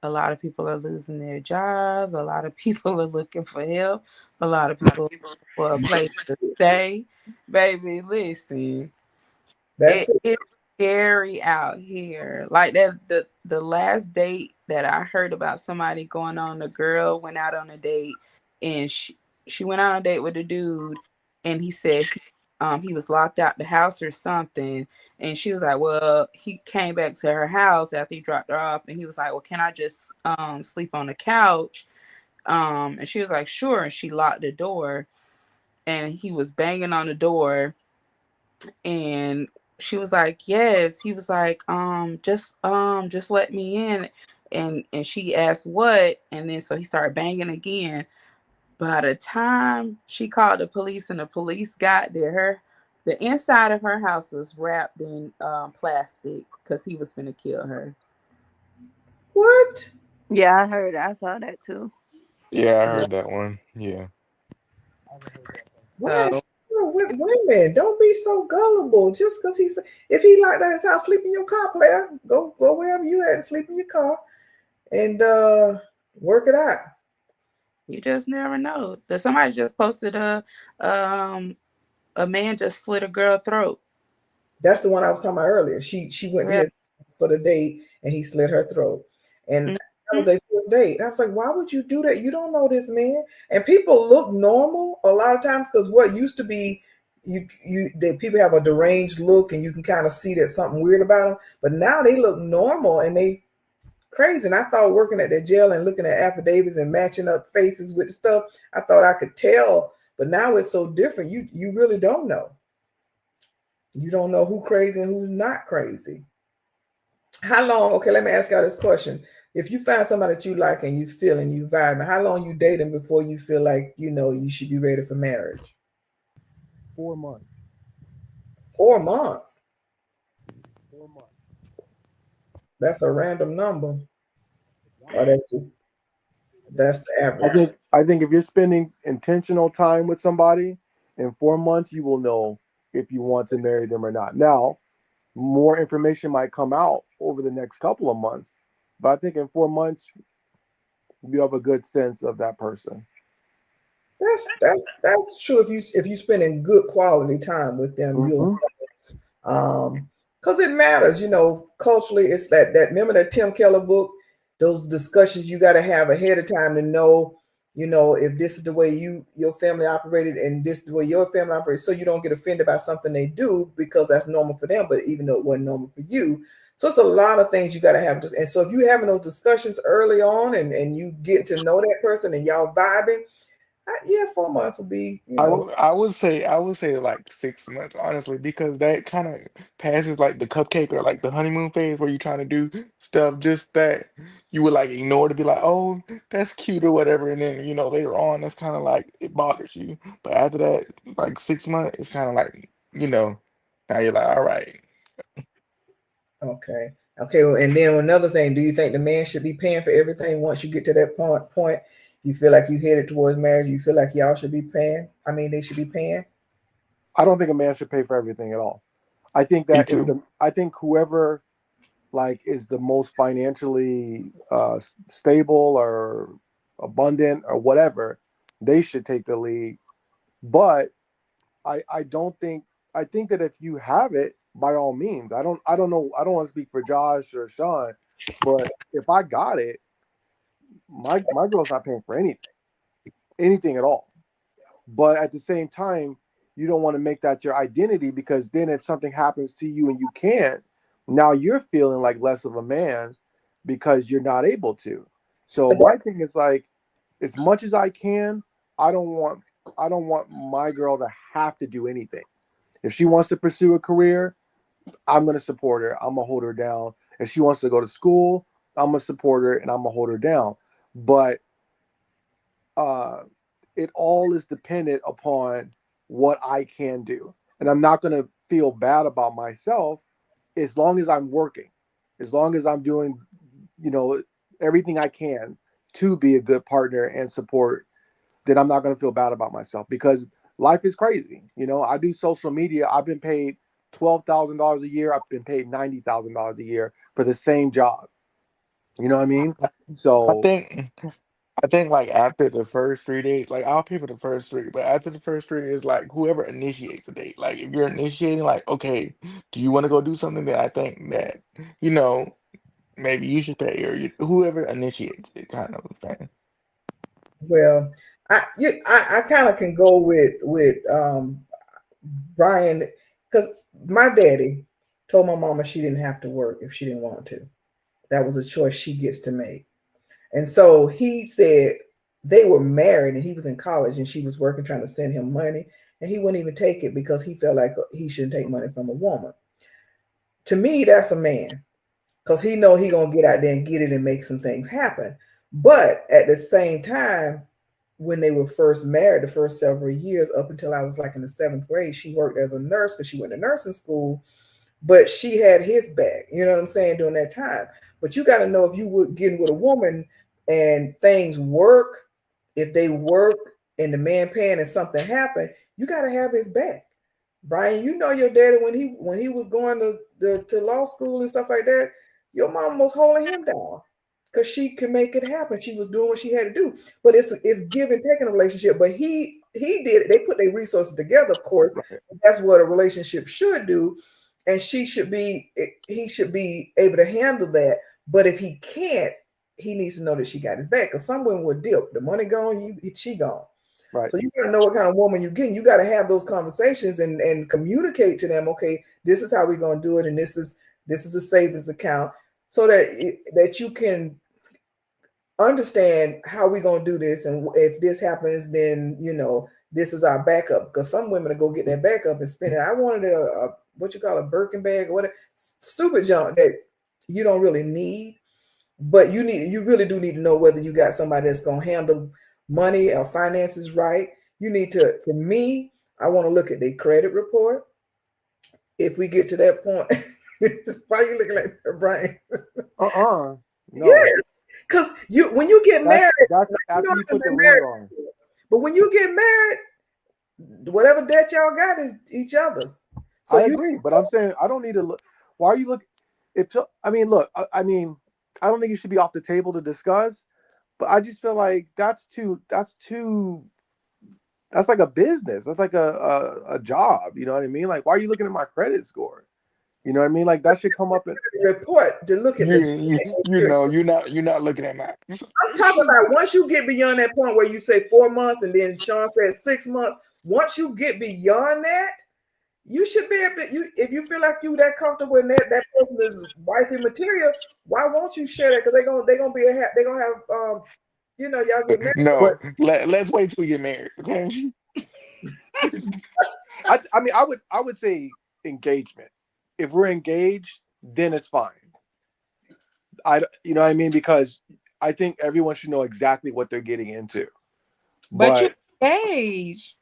a lot of people are losing their jobs. A lot of people are looking for help. A lot of people are looking for a place to stay. Baby, listen, that's it. it's scary out here. Like that, the last date that I heard about somebody going on, the girl went out on a date and she went out on a date with a dude and he said he was locked out the house or something. And she was like, well, he came back to her house after he dropped her off and he was like, well, can I just sleep on the couch? And she was like, sure. And she locked the door and he was banging on the door and she was like, yes. He was like, just let me in. And she asked what, and then so he started banging again. By the time she called the police and the police got there, the inside of her house was wrapped in plastic because he was gonna kill her. What? Yeah, I saw that too. Yeah, I heard that one. Yeah. Why? So Women, don't be so gullible. Just because if he locked down his house, sleep in your car, player. Go wherever you at and sleep in your car, and work it out. you just never know. That somebody just posted a man just slit a girl throat. That's the one I was talking about earlier. She went to Yeah. his house for the date, and he slit her throat, and that was Mhm. their first date. And I was like, why would you do that? You don't know this man. And people look normal a lot of times, because what used to be, that people have a deranged look, and you can kind of see that something weird about them. But now they look normal, and they crazy. And I thought, working at the jail and looking at affidavits and matching up faces with the stuff, I thought I could tell. But now it's so different. You really don't know. You don't know who crazy and who's not crazy. How long? Okay, let me ask y'all this question. If you find somebody that you like and you feel and you vibe, how long you dating before you feel like you should be ready for marriage? 4 months. 4 months. 4 months. That's a random number. Or that's the average. I think if you're spending intentional time with somebody in 4 months, you will know if you want to marry them or not. Now, more information might come out over the next couple of months, but I think in 4 months you have a good sense of that person. That's true. If you spending good quality time with them, you'll Mm-hmm. because it matters, culturally. It's that remember that Tim Keller book, those discussions you got to have ahead of time to know, if this is the way your family operated and this is the way your family operates, so you don't get offended by something they do because that's normal for them, but even though it wasn't normal for you. So it's a lot of things you got to have. And so if you having those discussions early on and you get to know that person and y'all vibing, yeah, 4 months would be, I would say like 6 months, honestly, because that kind of passes like the cupcake or like the honeymoon phase where you're trying to do stuff just that you would like ignore to be like, oh, that's cute or whatever, and then later on that's kind of like it bothers you. But after that, like 6 months, it's kind of like now you're like, all right. okay. Okay, well, and then another thing, do you think the man should be paying for everything once you get to that point? You feel like you headed towards marriage, you feel like y'all should be paying? I mean, they should be paying? I don't think a man should pay for everything at all. I think Me that too. I think whoever like is the most financially stable or abundant or whatever, they should take the lead. But I don't think I think that if you have it, by all means. I don't know. I don't want to speak for Josh or Sean, but if I got it, my girl's not paying for anything at all. But at the same time, you don't want to make that your identity, because then if something happens to you and you can't, now you're feeling like less of a man because you're not able to. So But my that's thing is like, as much as I can, I don't want my girl to have to do anything. If she wants to pursue a career, I'm gonna support her. I'm gonna hold her down. If she wants to go to school, I'm gonna support her and I'm gonna hold her down. But uh, it all is dependent upon what I can do. And I'm not going to feel bad about myself as long as I'm working, as long as I'm doing, you know, everything I can to be a good partner and support, then I'm not going to feel bad about myself, because life is crazy. You know, I do social media. I've been paid $12,000 a year. I've been paid $90,000 a year for the same job. You know what I mean? I So think I think like after the first 3 days, like I'll pay for the first three, but after the first 3 days, like whoever initiates the date, like if you're initiating, like, okay, do you want to go do something? Then I think that, you know, maybe you should pay, or whoever initiates it, kind of thing. well, I kind of can go with Brian, because my daddy told my mama she didn't have to work if she didn't want to. That was a choice she gets to make. And so he said they were married and he was in college and she was working trying to send him money, and he wouldn't even take it because he felt like he shouldn't take money from a woman. To me, that's a man, because he know he gonna get out there and get it and make some things happen. But at the same time, when they were first married, the first several years up until I was like in the seventh grade, she worked as a nurse because she went to nursing school, but she had his back, you know what I'm saying, during that time. But you got to know, if you were getting with a woman and things work, if they work and the man paying and something happened, you got to have his back. Brian, you know your daddy when he was going to law school and stuff like that, your mom was holding him down because she could make it happen. She was doing what she had to do. But it's give and take in a relationship. But he did it. They put their resources together, of course. right, That's what a relationship should do. And he should be able to handle that. But if he can't, he needs to know that she got his back. Because some women would dip. The money gone, she gone. right. So you got to know what kind of woman you're getting. You got to have those conversations and communicate to them. Okay, this is how we're going to do it, and this is a savings account, so that you can understand how we're going to do this, and if this happens, then this is our backup. Because some women will go get that backup and spend it. I wanted a what you call a Birkin bag or whatever, stupid junk that you don't really need. But you really do need to know whether you got somebody that's going to handle money or finances right. You need to, for me, I want to look at their credit report. If we get to that point, why are you looking like that, Brian? No. Yes, because when you get married, That's you after know you I've put the been ring married, on. but when you get married, whatever debt y'all got is each other's. So I you agree, but I'm saying I don't need to look. Why are you look? If I mean, look, I mean, I don't think it should be off the table to discuss. But I just feel like that's too. That's like a business. That's like a job. You know what I mean? Like, why are you looking at my credit score? You know what I mean? Like that should come up in. report to look at the. You know, you're not looking at mine. I'm talking about once you get beyond that point where you say 4 months and then Sean said 6 months. Once you get beyond that, you should be able to. If you feel like you that comfortable and that person is wifey material, why won't you share that? Because they gonna be they gonna have y'all get married. No, But let's wait till we get married, okay? I mean, I would say engagement. If we're engaged, then it's fine. You know what I mean? Because I think everyone should know exactly what they're getting into. But you But engaged.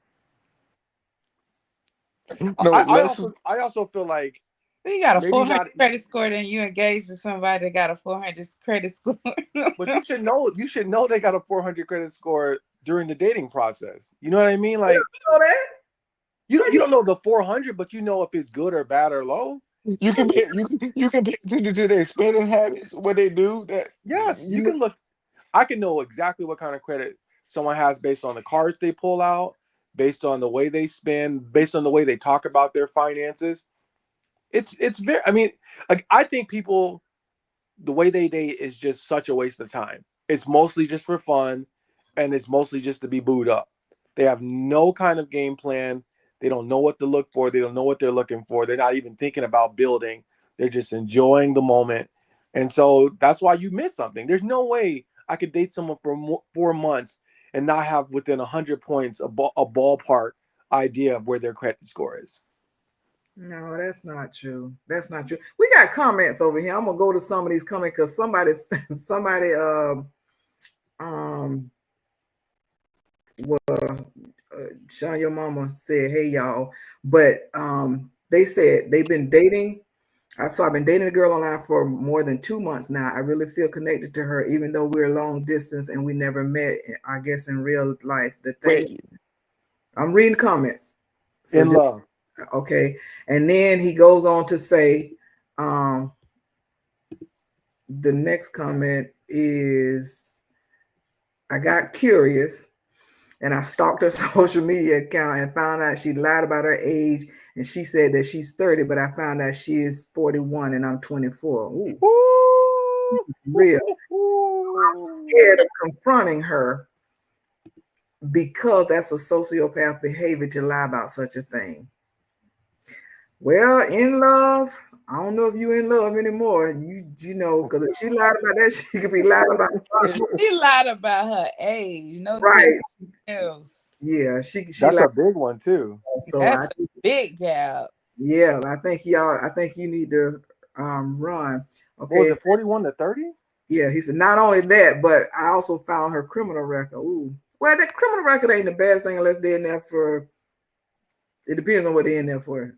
No, I also feel like So you got a maybe 400 not. credit score, then you engaged to somebody that got a 400 credit score. But you should know they got a 400 credit score during the dating process. You know what I mean? Like You know that? you don't know the 400, but you know if it's good or bad or low. you can pay attention to their spending habits, what they do. That Yes, you you can look. I can know exactly what kind of credit someone has based on the cards they pull out, based on the way they spend, based on the way they talk about their finances. It's very. I mean, like I think people, the way they date is just such a waste of time. it's mostly just for fun, and it's mostly just to be booed up. They have no kind of game plan. They don't know what to look for. They don't know what they're looking for. They're not even thinking about building. They're just enjoying the moment. And so that's why you miss something. There's no way I could date someone for 4 months and not have within 100 points a ballpark idea of where their credit score is. No, that's not true. That's not true. We got comments over here. I'm gonna go to some of these comments because somebody Sean, your mama said, "Hey y'all," but they said they've been dating. I've been dating a girl online for more than 2 months now. I really feel connected to her, even though we're long distance and we never met. I guess in real life, the thing. Wait, I'm reading comments. So In love. Okay, and then he goes on to say, the next comment is, I got curious and I stalked her social media account and found out she lied about her age, and she said that she's 30, but I found out she is 41 and I'm 24. Ooh, real. I'm scared of confronting her because that's a sociopath behavior to lie about such a thing. Well, in love, I don't know if you're in love anymore. You know, because if she lied about that, she could be lying about She lied about her age. No right. else. Yeah, she That's lied. a big one too. So That's a big gap. yeah, I think you need to run. Okay. What was it, 41 to 30? Yeah, he said not only that, but I also found her criminal record. Ooh. Well, that criminal record ain't the bad thing unless they're in there for, it depends on what they're in there for.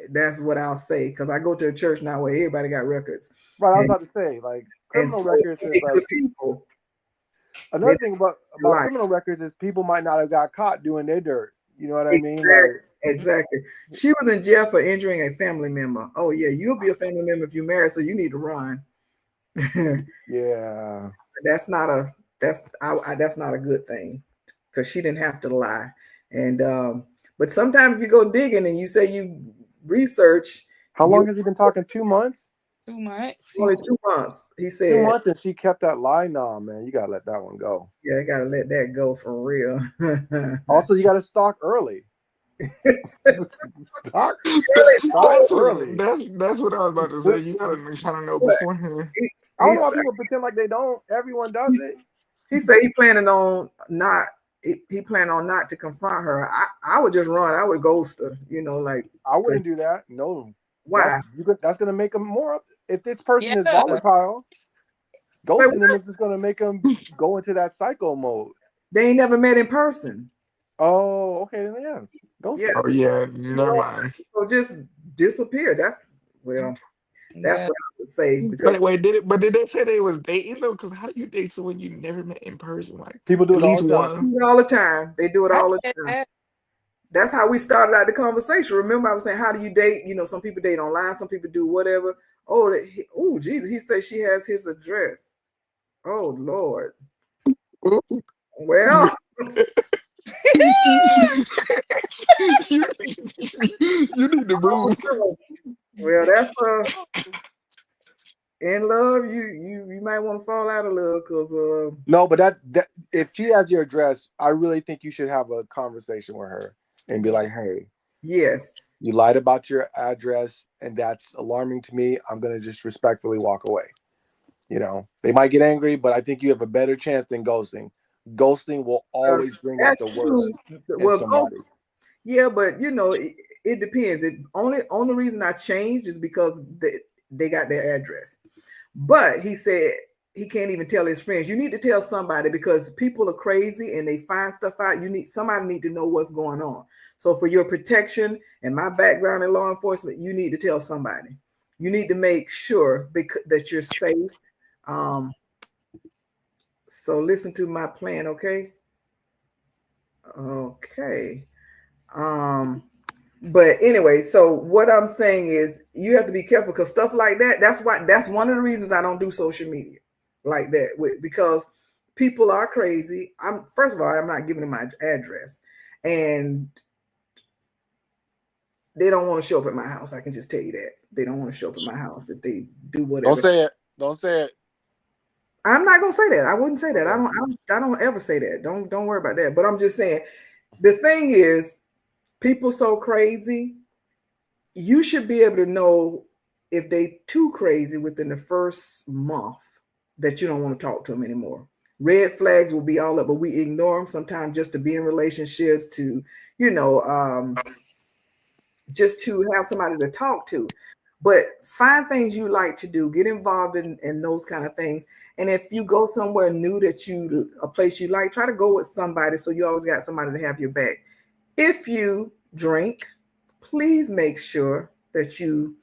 That's what I'll say, because I go to a church now where everybody got records. Right, I was about to say, like, criminal records is like people. Another thing about criminal records is people might not have got caught doing their dirt. You know what I mean? Like, exactly. She was in jail for injuring a family member. Oh yeah, you'll be a family member if you marry, so you need to run. Yeah, that's not a good thing, because she didn't have to lie. And but sometimes if you go digging and you say you research. How long has he been talking? 2 months? 2 months. Only 2 months. He said 2 months, and she kept that lie. Nah, man, you gotta let that one go. Yeah, you gotta let that go for real. Also, you gotta stalk early. Stalk early. That's what I was about to say. You gotta kind of know beforehand. I don't know why people pretend like they don't. Everyone does it. He said he planning on not to confront her. I would just run. I would ghost her. You know, like I wouldn't do that. No. Why? That's gonna make them more. If this person is volatile, ghosting them is just gonna make them go into that psycho mode. They ain't never met in person. Oh, okay, then yeah. Yeah. Oh yeah, never mind. So just disappear. That's what I would say. But wait, did they say they was dating though? Because how do you date someone you never met in person? Like people do at it least all the time. one. All the time. They do it all the time. That's how we started out the conversation. Remember, I was saying, how do you date? You know, some people date online, some people do whatever. Oh, Jesus, he said she has his address. Oh, Lord. Well, you need to move. Well, that's in love. You might want to fall out of love because no, but that if she has your address, I really think you should have a conversation with her and be like, hey, yes, you lied about your address, and that's alarming to me. I'm gonna just respectfully walk away. You know, they might get angry, but I think you have a better chance than ghosting. Ghosting will always bring out the worst in somebody. Yeah, but you know, it depends. Only reason I changed is because they got their address. But he said he can't even tell his friends. You need to tell somebody, because people are crazy and they find stuff out. Somebody need to know what's going on. So for your protection and my background in law enforcement, you need to tell somebody. You need to make sure that you're safe. So listen to my plan, okay? Okay. But anyway, so what I'm saying is you have to be careful, because stuff like that, that's one of the reasons I don't do social media like that, because people are crazy. First of all, I'm not giving them my address, and they don't want to show up at my house. I can just tell you that. They don't want to show up at my house if they do whatever. Don't say it. Don't say it. I'm not gonna say that. I wouldn't say that. I don't ever say that. Don't worry about that. But I'm just saying, the thing is, people so crazy. You should be able to know if they too crazy within the first month that you don't want to talk to them anymore. Red flags will be all up, but we ignore them sometimes just to be in relationships, to you know, just to have somebody to talk to. But find things you like to do, get involved in those kind of things. And if you go somewhere new that a place you like, try to go with somebody so you always got somebody to have your back. If you drink, please make sure that you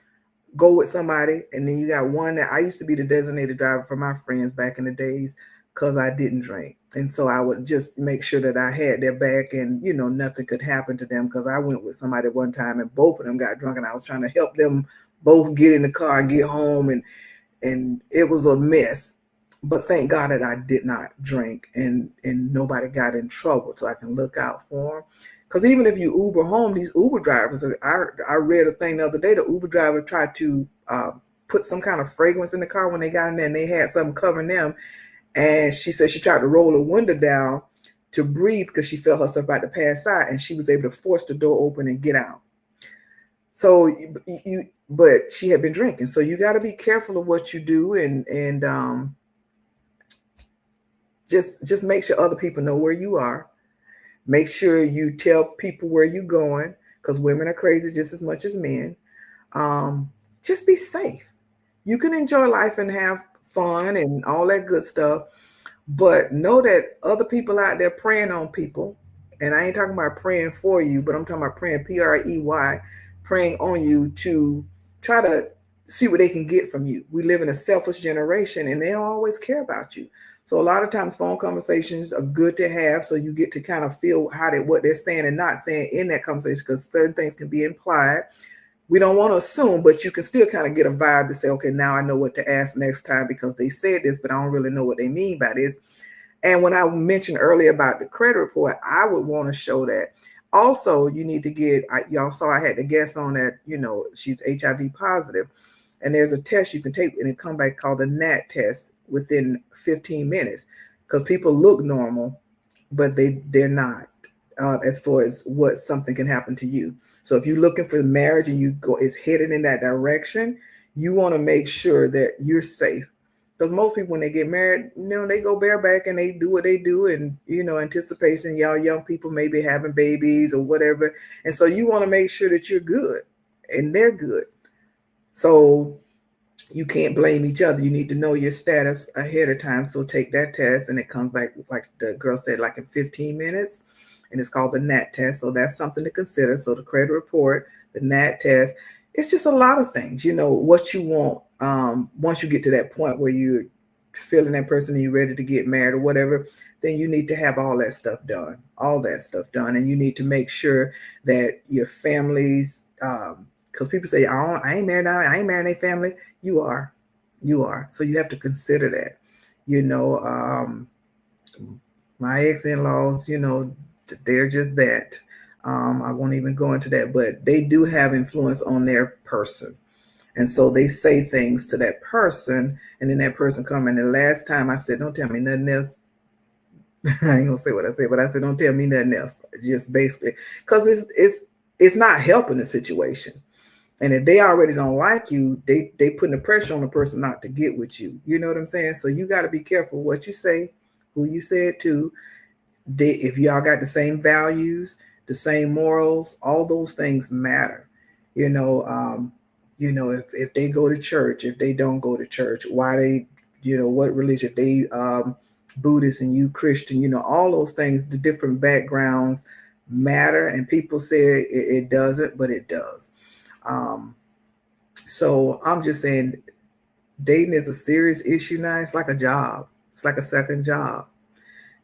go with somebody, and then you got one that I used to be the designated driver for my friends back in the days because I didn't drink. And so I would just make sure that I had their back and, nothing could happen to them, because I went with somebody one time and both of them got drunk and I was trying to help them both get in the car and get home, and it was a mess. But thank God that I did not drink and nobody got in trouble, so I can look out for them. Because even if you Uber home, these Uber drivers, I read a thing the other day, the Uber driver tried to put some kind of fragrance in the car when they got in there, and they had something covering them. And she said she tried to roll the window down to breathe because she felt herself about to pass out, and she was able to force the door open and get out. So but she had been drinking. So you got to be careful of what you do, and just make sure other people know where you are. Make sure you tell people where you're going, because women are crazy just as much as men. Just be safe. You can enjoy life and have fun and all that good stuff, but know that other people out there preying on people. And I ain't talking about praying for you, but I'm talking about praying, P-R-E-Y, preying on you to try to see what they can get from you. We live in a selfish generation, and they don't always care about you. So a lot of times phone conversations are good to have, so you get to kind of feel what they're saying and not saying in that conversation, because certain things can be implied. We don't want to assume, but you can still kind of get a vibe to say, okay, now I know what to ask next time because they said this, but I don't really know what they mean by this. And when I mentioned earlier about the credit report, I would want to show that. Also, you need to y'all saw I had the guest on that, she's HIV positive. And there's a test you can take and it come back called the NAT test within 15 minutes, because people look normal, but they're not, as far as what something can happen to you. So if you're looking for marriage and it's headed in that direction, you want to make sure that you're safe. Because most people, when they get married, they go bareback and they do what they do, and anticipation, y'all young people may be having babies or whatever. And so you want to make sure that you're good and they're good. So you can't blame each other. You need to know your status ahead of time. So take that test, and it comes back, like the girl said, like in 15 minutes. And it's called the NAT test. So that's something to consider. So the credit report, the NAT test, it's just a lot of things, what you want. Once you get to that point where you're feeling that person and you're ready to get married or whatever, then you need to have all that stuff done. And you need to make sure that your families, because people say, I ain't married now, I ain't married any family. You are. So you have to consider that. My ex-in-laws, they're just that. I won't even go into that, but they do have influence on their person. And so they say things to that person, and then that person come. And the last time I said, don't tell me nothing else. I ain't gonna say what I said, but I said, don't tell me nothing else. Just basically, because it's not helping the situation. And if they already don't like you, they putting the pressure on the person not to get with you. You know what I'm saying? So you got to be careful what you say, who you say it to. If y'all got the same values, the same morals, all those things matter. If they go to church, if they don't go to church, why they, what religion, if they Buddhist and you Christian, all those things, the different backgrounds matter. And people say it doesn't, but it does. So I'm just saying, dating is a serious issue now. It's like a job. It's like a second job.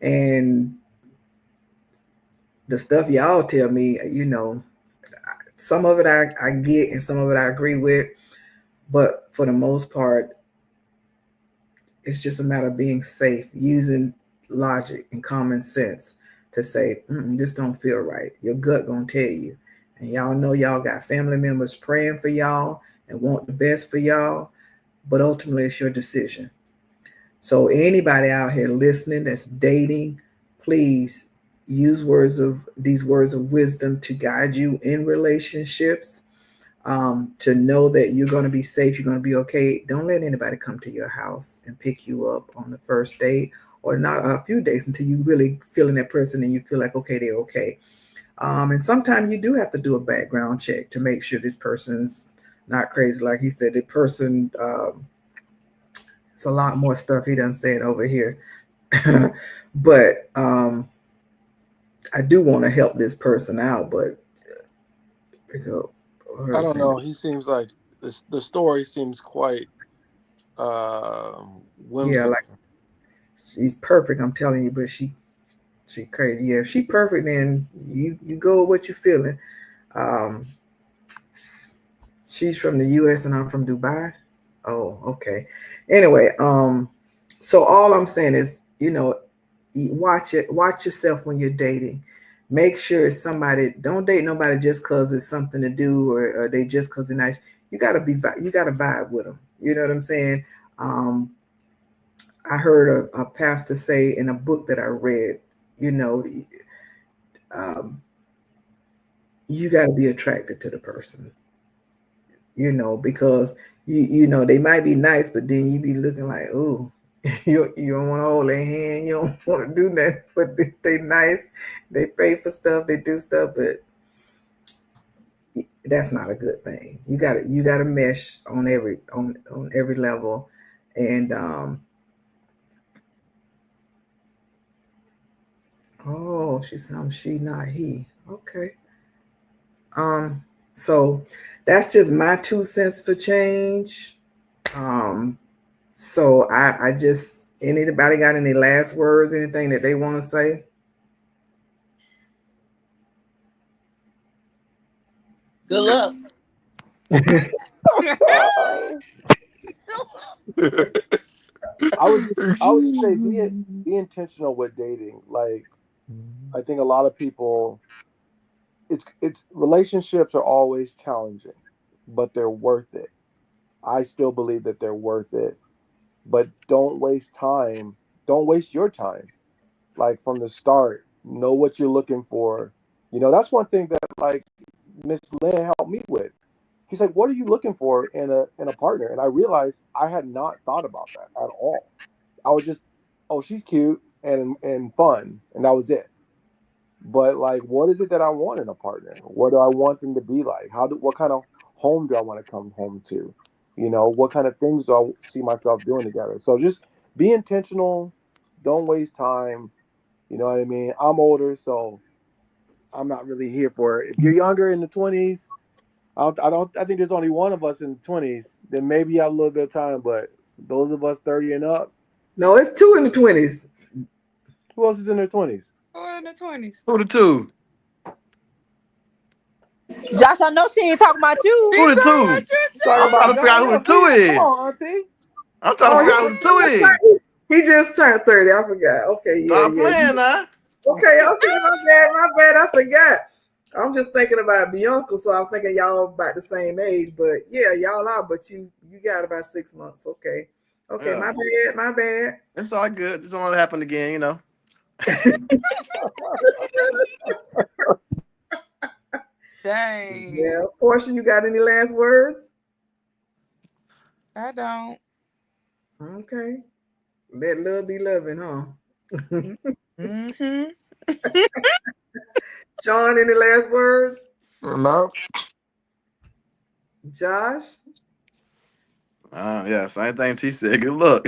And the stuff y'all tell me, some of it I get and some of it I agree with, but for the most part, it's just a matter of being safe, using logic and common sense to say, this don't feel right. Your gut gonna tell you. And y'all know y'all got family members praying for y'all and want the best for y'all, but ultimately it's your decision. So anybody out here listening that's dating, please use these words of wisdom to guide you in relationships. To know that you're going to be safe, you're going to be okay. Don't let anybody come to your house and pick you up on the first date, or not a few days, until you really feeling that person and you feel like, okay, they're okay. And sometimes you do have to do a background check to make sure this person's not crazy. Like he said, the person, it's a lot more stuff he done said over here. But I do want to help this person out, but I don't know. He seems like the story seems quite whimsical. Yeah, like she's perfect, I'm telling you, but she crazy. Yeah, if she perfect, then you go with what you're feeling. She's from the US and I'm from Dubai. Oh, okay. Anyway, so all I'm saying is, watch yourself when you're dating. Make sure it's somebody. Don't date nobody just because it's something to do, or they just because they're nice. You gotta vibe with them. You know what I'm saying? I heard a pastor say in a book that I read, you got to be attracted to the person, because they might be nice, but then you be looking like, oh, you don't want to hold their hand, you don't want to do that, but they nice, they pay for stuff, they do stuff, but that's not a good thing. You got to mesh on every level, and oh, she's some she not he. Okay. So that's just my 2 cents for change. So I just, anybody got any last words, anything that they want to say? Good luck. I would say be intentional with dating. Like, I think a lot of people, it's relationships are always challenging, but they're worth it. I still believe that they're worth it, but don't waste time. Don't waste your time. Like from the start, know what you're looking for. That's one thing that like Miss Lynn helped me with. He's like, "What are you looking for in a partner?" And I realized I had not thought about that at all. I was just, "Oh, she's cute and fun," and that was it. But like, what is it that I want in a partner? What do I want them to be like? What kind of home do I want to come home to? What kind of things do I see myself doing together? So just be intentional. Don't waste time. You know what I mean? I'm older, so I'm not really here for it. If you're younger in the 20s, I think there's only one of us in the 20s. Then maybe you have a little bit of time, but those of us 30 and up, No, it's 2 in the 20s. who else is in their 20s? Or in the 20s. Who the two? Josh, I know she ain't talking about you. Who She's the talking two? about you, Talking I'm Josh. trying about to figure out who the two Come is. on, Auntie. I'm trying to Oh, figure out who the two is. he just turned 30. I forgot. Okay, Stop yeah. playing now. Okay, my bad. I forgot. I'm just thinking about Bianca, so I'm thinking y'all about the same age. But yeah, y'all are. But you got about 6 months. Okay, Yeah. my bad. It's all good. It's only happened again. Dang. Yeah, Portia, you got any last words? I don't. Okay, let love be loving, huh? Mm-hmm. Sean, any last words? No. Josh? Yeah, same thing T said. Good luck.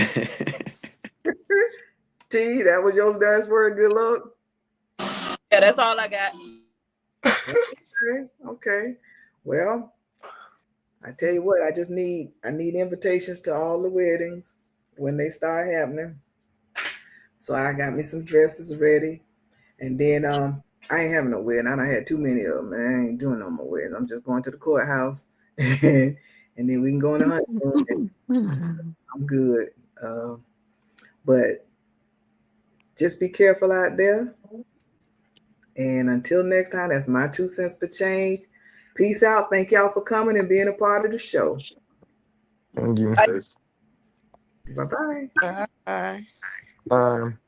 T, that was your last word. Good luck. Yeah, that's all I got. Okay. Well, I tell you what, I need invitations to all the weddings when they start happening. So I got me some dresses ready. And then I ain't having no wedding. I done had too many of them, and I ain't doing no more weddings. I'm just going to the courthouse and then we can go on the honeymoon. I'm good. But just be careful out there. And until next time, that's my 2 cents for change. Peace out. Thank y'all for coming and being a part of the show. Thank you. Bye-bye. Bye. Um,